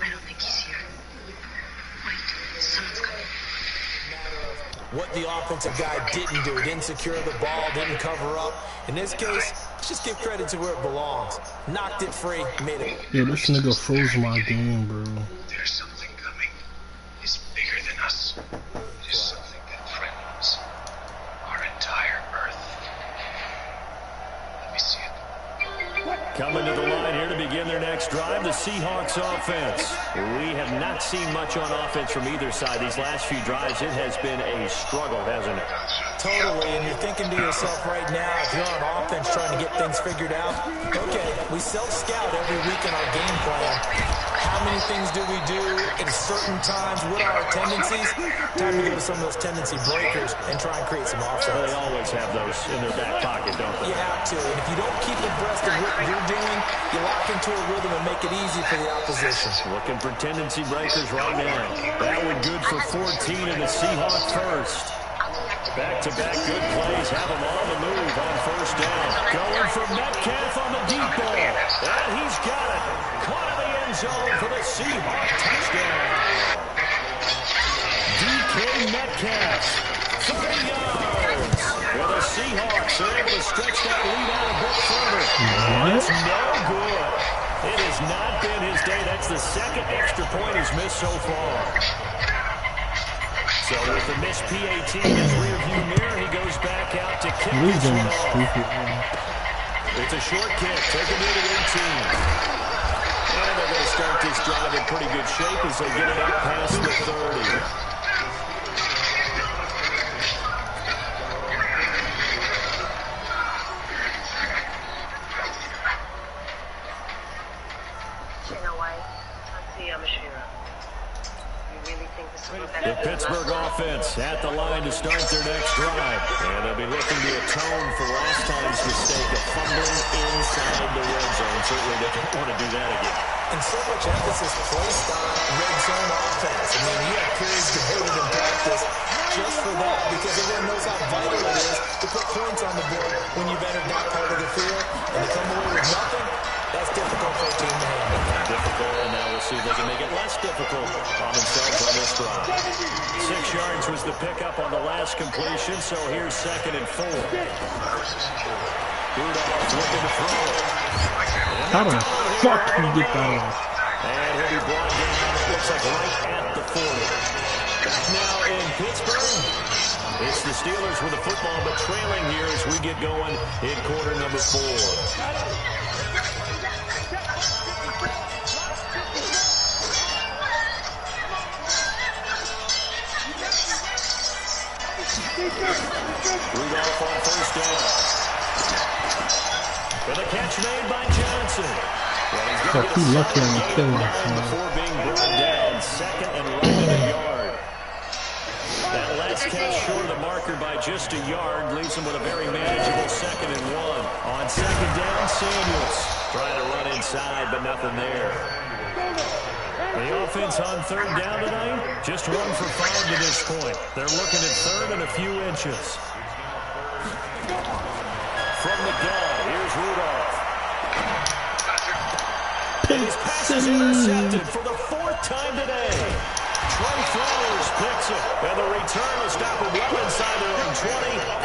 I don't think he's here. Wait, someone's coming. What the offensive guy didn't do. Didn't secure the ball, didn't cover up. In this case, let's just give credit to where it belongs. Knocked it free, made it. Yeah, this nigga froze my game, bro. There's something coming. It's bigger than us. There's something that threatens our entire Earth. Let me see it. Coming to the line here to begin their next drive, the Seahawks offense. We have not seen much on offense from either side. These last few drives, it has been a struggle, hasn't it? Totally, and you're thinking to yourself right now, if you're on offense trying to get things figured out, okay, we self-scout every week in our game plan. How many things do we do at certain times? What are our tendencies? Time to go to some of those tendency breakers and try and create some offense. They always have those in their back pocket, don't they? You have to, and if you don't keep abreast of what you're doing, you lock into a rhythm and make it easy for the opposition. Looking for tendency breakers right now. That one good for 14 and the Seahawks first. Back-to-back good plays have him on the move on 1st down. Going for Metcalf on the deep ball. And he's got it. Caught in the end zone for the Seahawks touchdown. DK Metcalf, 30 yards. Well, the Seahawks are able to stretch that lead out a bit further. It's no good. It has not been his day. That's the 2nd extra point he's missed so far. So with the missed PAT in his rearview mirror, he goes back out to kick this one off. It's a short kick, taken near the 18. And they're going to start this drive in pretty good shape as they get it out past the 30. The Pittsburgh offense at the line to start their next drive. And they'll be looking to atone for last time's mistake of fumbling inside the red zone. Certainly they don't want to do that again. And so much emphasis placed on red zone offense. I mean, you have periods devoted in practice just for that because everyone knows how vital it is to put points on the board when you've entered that part of the field. And to come away with nothing, that's difficult for a team to handle. Difficult, and now we'll see if they can make it less difficult on themselves on this drive. 6 yards was the pickup on the last completion, so here's 2nd and 4. Rudolph looking to throw it. How the fuck do you get that off? And he'll be brought down, it looks like right at the 40. Now in Pittsburgh, it's the Steelers with the football, but trailing here as we get going in quarter number 4. Rudolph on 1st down. And the catch made by Johnson. So he lucky on the kill. Before being brought down, second and 11 yard. That last catch short of the marker by just a yard leaves him with a very manageable second and 1. On second down, Samuels trying to run inside, but nothing there. The offense on third down tonight, just 1 for 5 to this point. They're looking at third and a few inches. From the gun, here's Rudolph. And his pass is intercepted for the 4th time today. Trey Flowers picks it, and the return will stop him well inside their own 20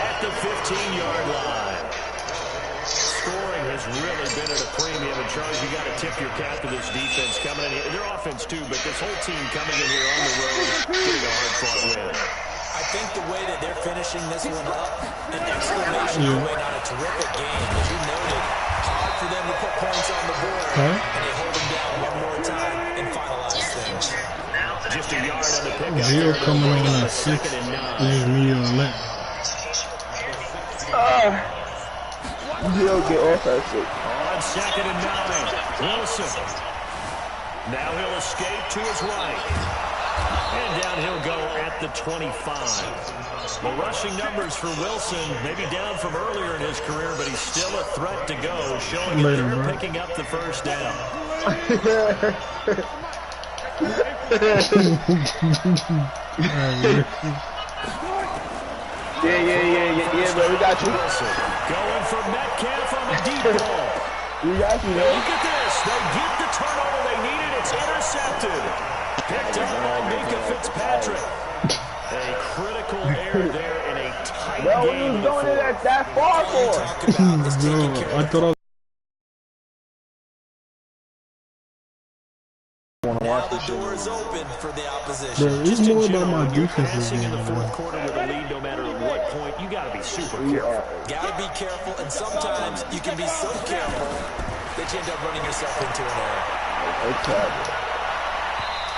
at the 15-yard line. Scoring has really been at a premium, and Charles, you got to tip your cap to this defense coming in here. Their offense too, but this whole team coming in here on the road, getting a hard-fought win. I think the way that they're finishing this one up, an exclamation point on a terrific game, as you noted. Hard for them to put points on the board, and they hold them down one more time and finalize things. Just a yard on the pickup. Zero coming on at 6. This is me on that. Zero get off at 6. On second and 9, Wilson. Now he'll escape to his right. And down he'll go at the 25. The rushing numbers for Wilson, maybe down from earlier in his career, but he's still a threat to go, showing that they're picking up the first down. Yeah, bro, we got you. Wilson going for Metcalf on the deep ball. We got you, man. Look at this. They get the turnover they needed. It's intercepted. Picked up by Minka Fitzpatrick. A critical error there in a tight Bro, what game. are you doing it that far for? I thought I Now the door is open for the opposition. Bro, it's more about my You're defense. passing in the 4th quarter with a lead no matter at what point. You got to be super careful. Gotta be careful, and sometimes you can be so careful that you end up running yourself into an error. Okay.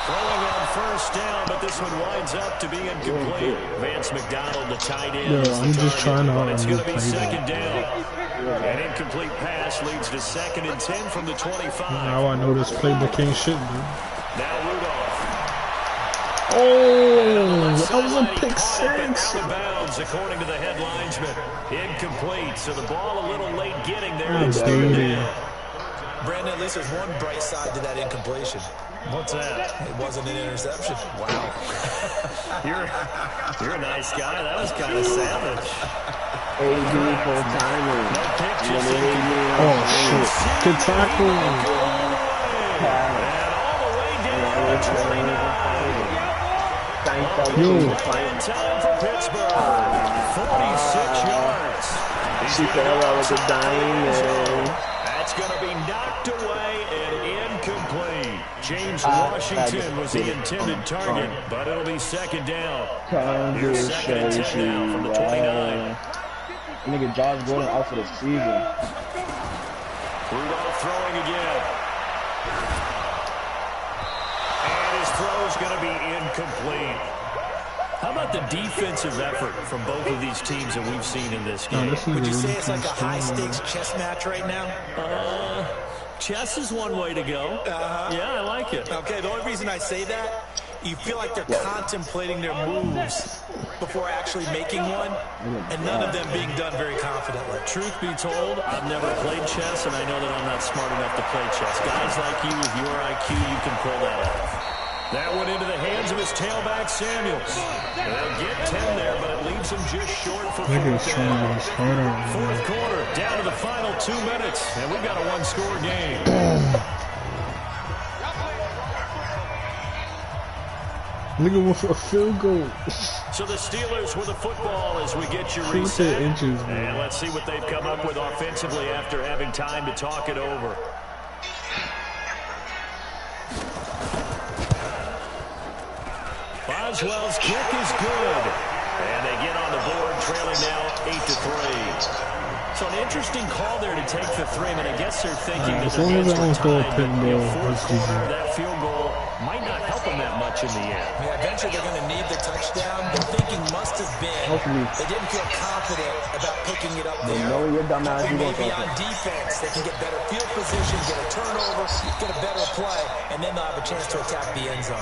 Throwing on first down, but this one winds up to be incomplete. Vance McDonald, the tight end. I'm just trying to but it's going to be play second down. An incomplete pass leads to second and 10 from the 25. Now I know this playbook ain't shit, dude. Now Rudolph. Oh, that was a pick 6. Out of bounds, according to the head linesman. Incomplete, so the ball a little late getting there. Oh, It's third dude. down. Brandon, at least there's one bright side to that incompletion. What's that? It wasn't an interception. Wow. You're a nice guy. That was kind of savage. AD for timing. No pictures. Oh, shit. Good tackle. And all the way down to 29. Yo. Playing time for Pittsburgh. 46 yards. She fell out with the diamond. That's going to be knocked away and incomplete. James Washington was the intended target, but it'll be second down. Here's second and 10 now from the 29. Nigga, Josh Gordon out for the season. Rudolph throwing again. And his throw's going to be incomplete. How about the defensive effort from both of these teams that we've seen in this game? Would you say it's like a high-stakes chess match right now? Chess is one way to go. Yeah, I like it. Okay, the only reason I say that, you feel like they're contemplating their moves before actually making one, and none of them being done very confidently. Truth be told, I've never played chess, and I know that I'm not smart enough to play chess. Guys like you with your IQ, you can pull that off. That went into the hands of his tailback, Samuels. They'll get 10 there, but it leaves him just short for fourth down. Fourth quarter, down to the final 2 minutes, and we've got a one-score game. Nigga went for a field goal. So the Steelers with the football as we get your 40 reset. inches, And let's see what they've come up with offensively after having time to talk it over. Boswell's kick is good. And they get on the board, trailing now 8-3. So an interesting call there to take the 3. I mean, I guess they're thinking that as long as I don't throw a pin ball, that's easy. that field goal might not help them that much in the end. Yeah, eventually they're going to need the touchdown. The thinking must have been they didn't feel confident about picking it up there. No, you're dumbass. You Maybe on defense, they can get better field position, get a turnover, get a better play, and then they'll have a chance to attack the end zone.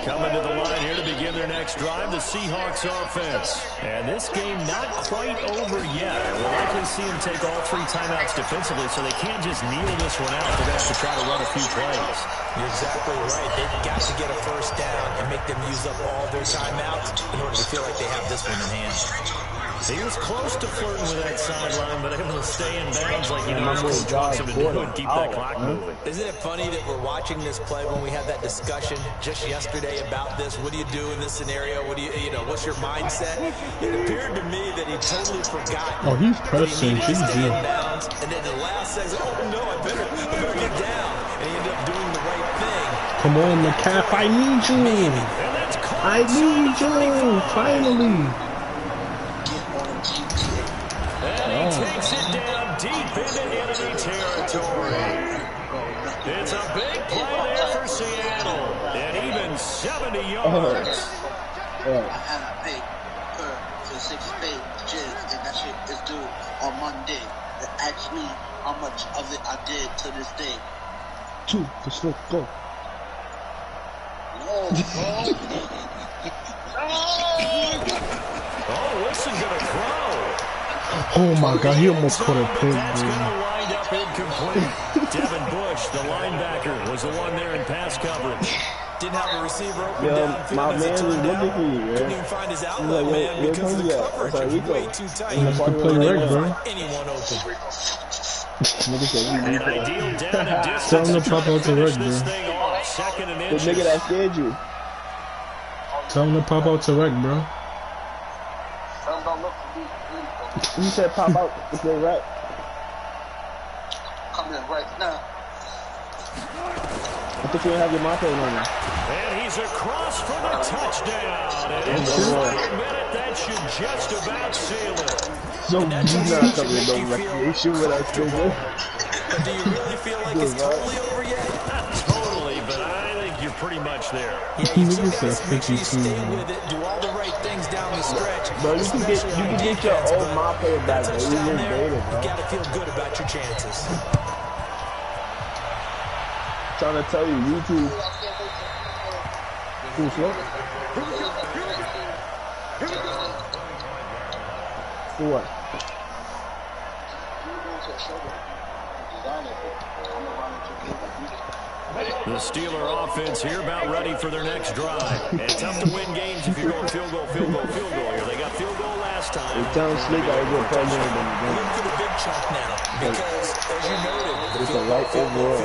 Coming to the line here to begin their next drive, the Seahawks offense. And this game not quite over yet. We'll likely see them take all 3 timeouts defensively, so they can't just kneel this one out. They're going to have to try to run a few plays. You're exactly right. They've got to get a first down and make them use up all their timeouts in order to feel like they have this one in hand. He was close to flirting with that sideline, but able to stay in bounds like he knows Coach wants him to do and keep that clock moving. Isn't it funny that we're watching this play when we had that discussion just yesterday about this? What do you do in this scenario? What do you know, what's your mindset? It appeared to me that he totally forgot. Oh, he's pressing. He's in bounds, and then the last second, oh no, I better get down. And he ended up doing the right thing. Come on, McCaff, I need you. I need you. Finally. And he takes it down deep into enemy territory. It's a big play there for Seattle. And even 70 yards. I had a pay for 6 pages, and that shit is due on Monday. They asked me how much of it I did to this day. 2, just look, go. Oh, Wilson gonna throw. Oh my God, he almost caught a pig, That's dude. gonna wind up incomplete. Devin Bush, the linebacker, was the one there in pass coverage. Didn't have a receiver open Yo, downfield my as it man was turned looking out. for you, Couldn't man. even find his He's outlet, like, man, where because of the Tony at? coverage I was was like, way Rico. too tight. He must have played They right, couldn't bro. find anyone open. Nigga said, An ideal down and distance. Tell him to pop out to Finish Rick, this bro. thing off. Second and the inches. nigga that scared you. Tell him to pop out to Rick, bro. You said pop out to play right. Come in right now. I think you don't have your mouth on there. And he's across for the touchdown. And in the final minute, that should just about seal it. So you're not coming to no recreation with us, nigga. But do you really feel like it's totally over yet? Not totally, but I think you're pretty much there. Yeah, you Nigga still said gotta make sure you 52, stay man. with it, do all the right things down the stretch. Bro, you can get your old mouth player back, bro. You Touchdown just there, dated, you bro. gotta feel good about your chances. Trying to tell you, YouTube. Who's what? For what? The Steeler offense here about ready for their next drive. And tough to win games if you're going field goal here. They got field goal last time. They tell him Slick got a good president in the game. Look for the big chunk now, because as you noted, the It's a field right goal overall.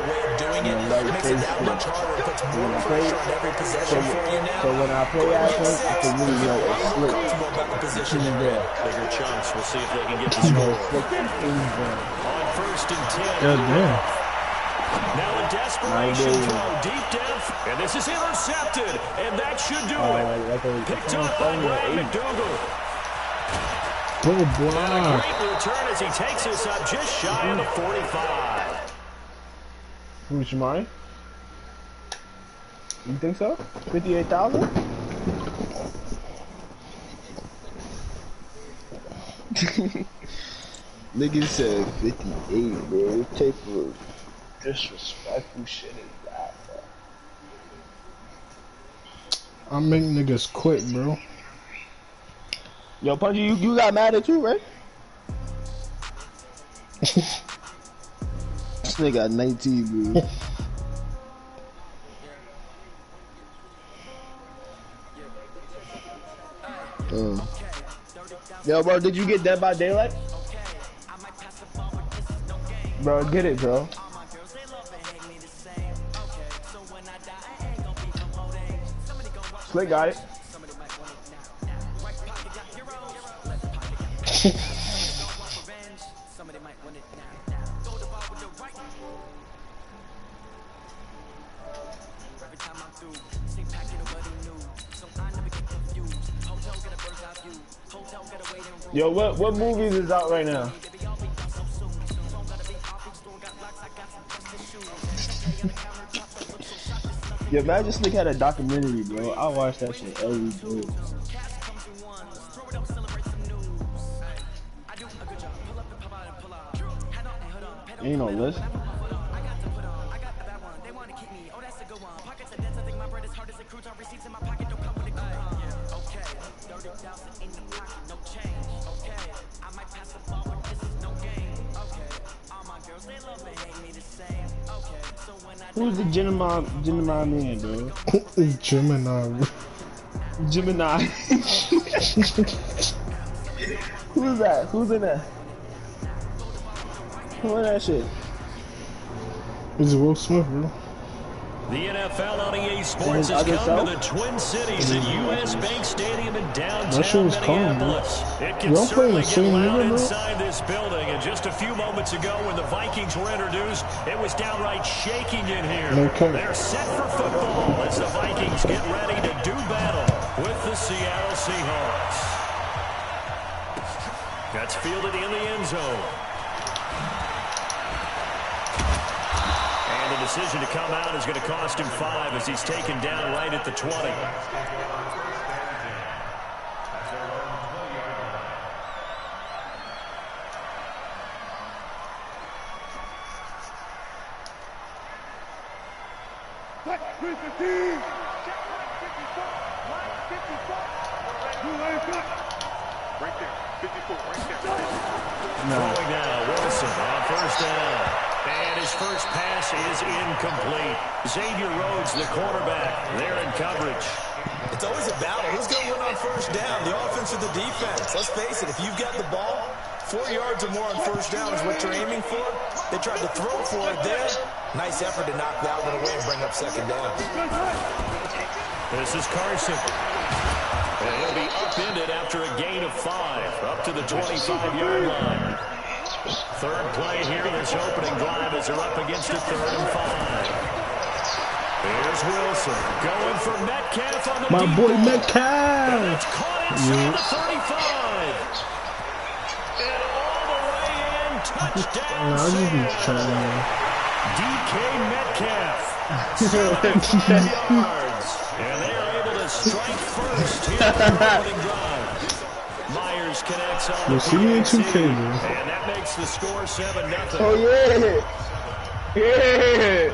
way of doing it makes it that much harder. It puts more pressure on every possession for you now. So when I play after, I can really know it's Slick. Comfortable about the position He's they're in. there. Bigger chunks. We'll see if they can get the You know, score. Slick is there. On 1st and 10. God damn. Now a desperation throw deep depth, and this is intercepted, and that should do it. Picked up by Ryan McDougal. Bro, And a block. great return as he takes us up just shy of the 45. Who's mine? You think so? 58,000? Nigga said 58, bro. What type of disrespectful shit is that, bro? I make niggas quit, bro. Yo, Punchy, you got mad at you, right? This nigga got 19, bro. Yo, bro, did you get Dead by Daylight? Bro, get it, bro. Slick got it. Yo, what movies is out right now? Yo, man, this nigga had a documentary, bro. I watch that shit every day. Ain't no list. Who's the Gemini man, bro? It's Gemini, bro. Gemini. Who's that? Who's in that? Who in that shit? It's Will Smith, bro. The NFL on EA Sports has come to the Twin Cities at US Bank Stadium in downtown Minneapolis. It can certainly get loud inside this building. And just a few moments ago when the Vikings were introduced, it was downright shaking in here. They're set for football as the Vikings get ready to do battle with the Seattle Seahawks. That's fielded in the end zone. The decision to come out is going to cost him 5 as he's taken down right at the 20. Throwing now, Wilson on first down. And his first pass is incomplete. Xavier Rhodes, the quarterback, there in coverage. It's always a battle. Who's going to win on first down, the offense or the defense? Let's face it, if you've got the ball, 4 yards or more on first down is what you're aiming for. They tried to throw for it there. Nice effort to knock that one away and bring up second down. This is Carson. And he'll be upended after a gain of 5, up to the 25-yard line. Third play here, this opening drive as they're up against it, 3rd and 5. Here's Wilson going for Metcalf on the my deep boy ball. Metcalf. And it's caught inside the 35. And all the way in, touchdown Seattle. DK Metcalf, 75 yards. And they are able to strike first here on the opening drive. Myers connects on the PAT. And that makes the score 7-0. Oh, yeah. Yeah.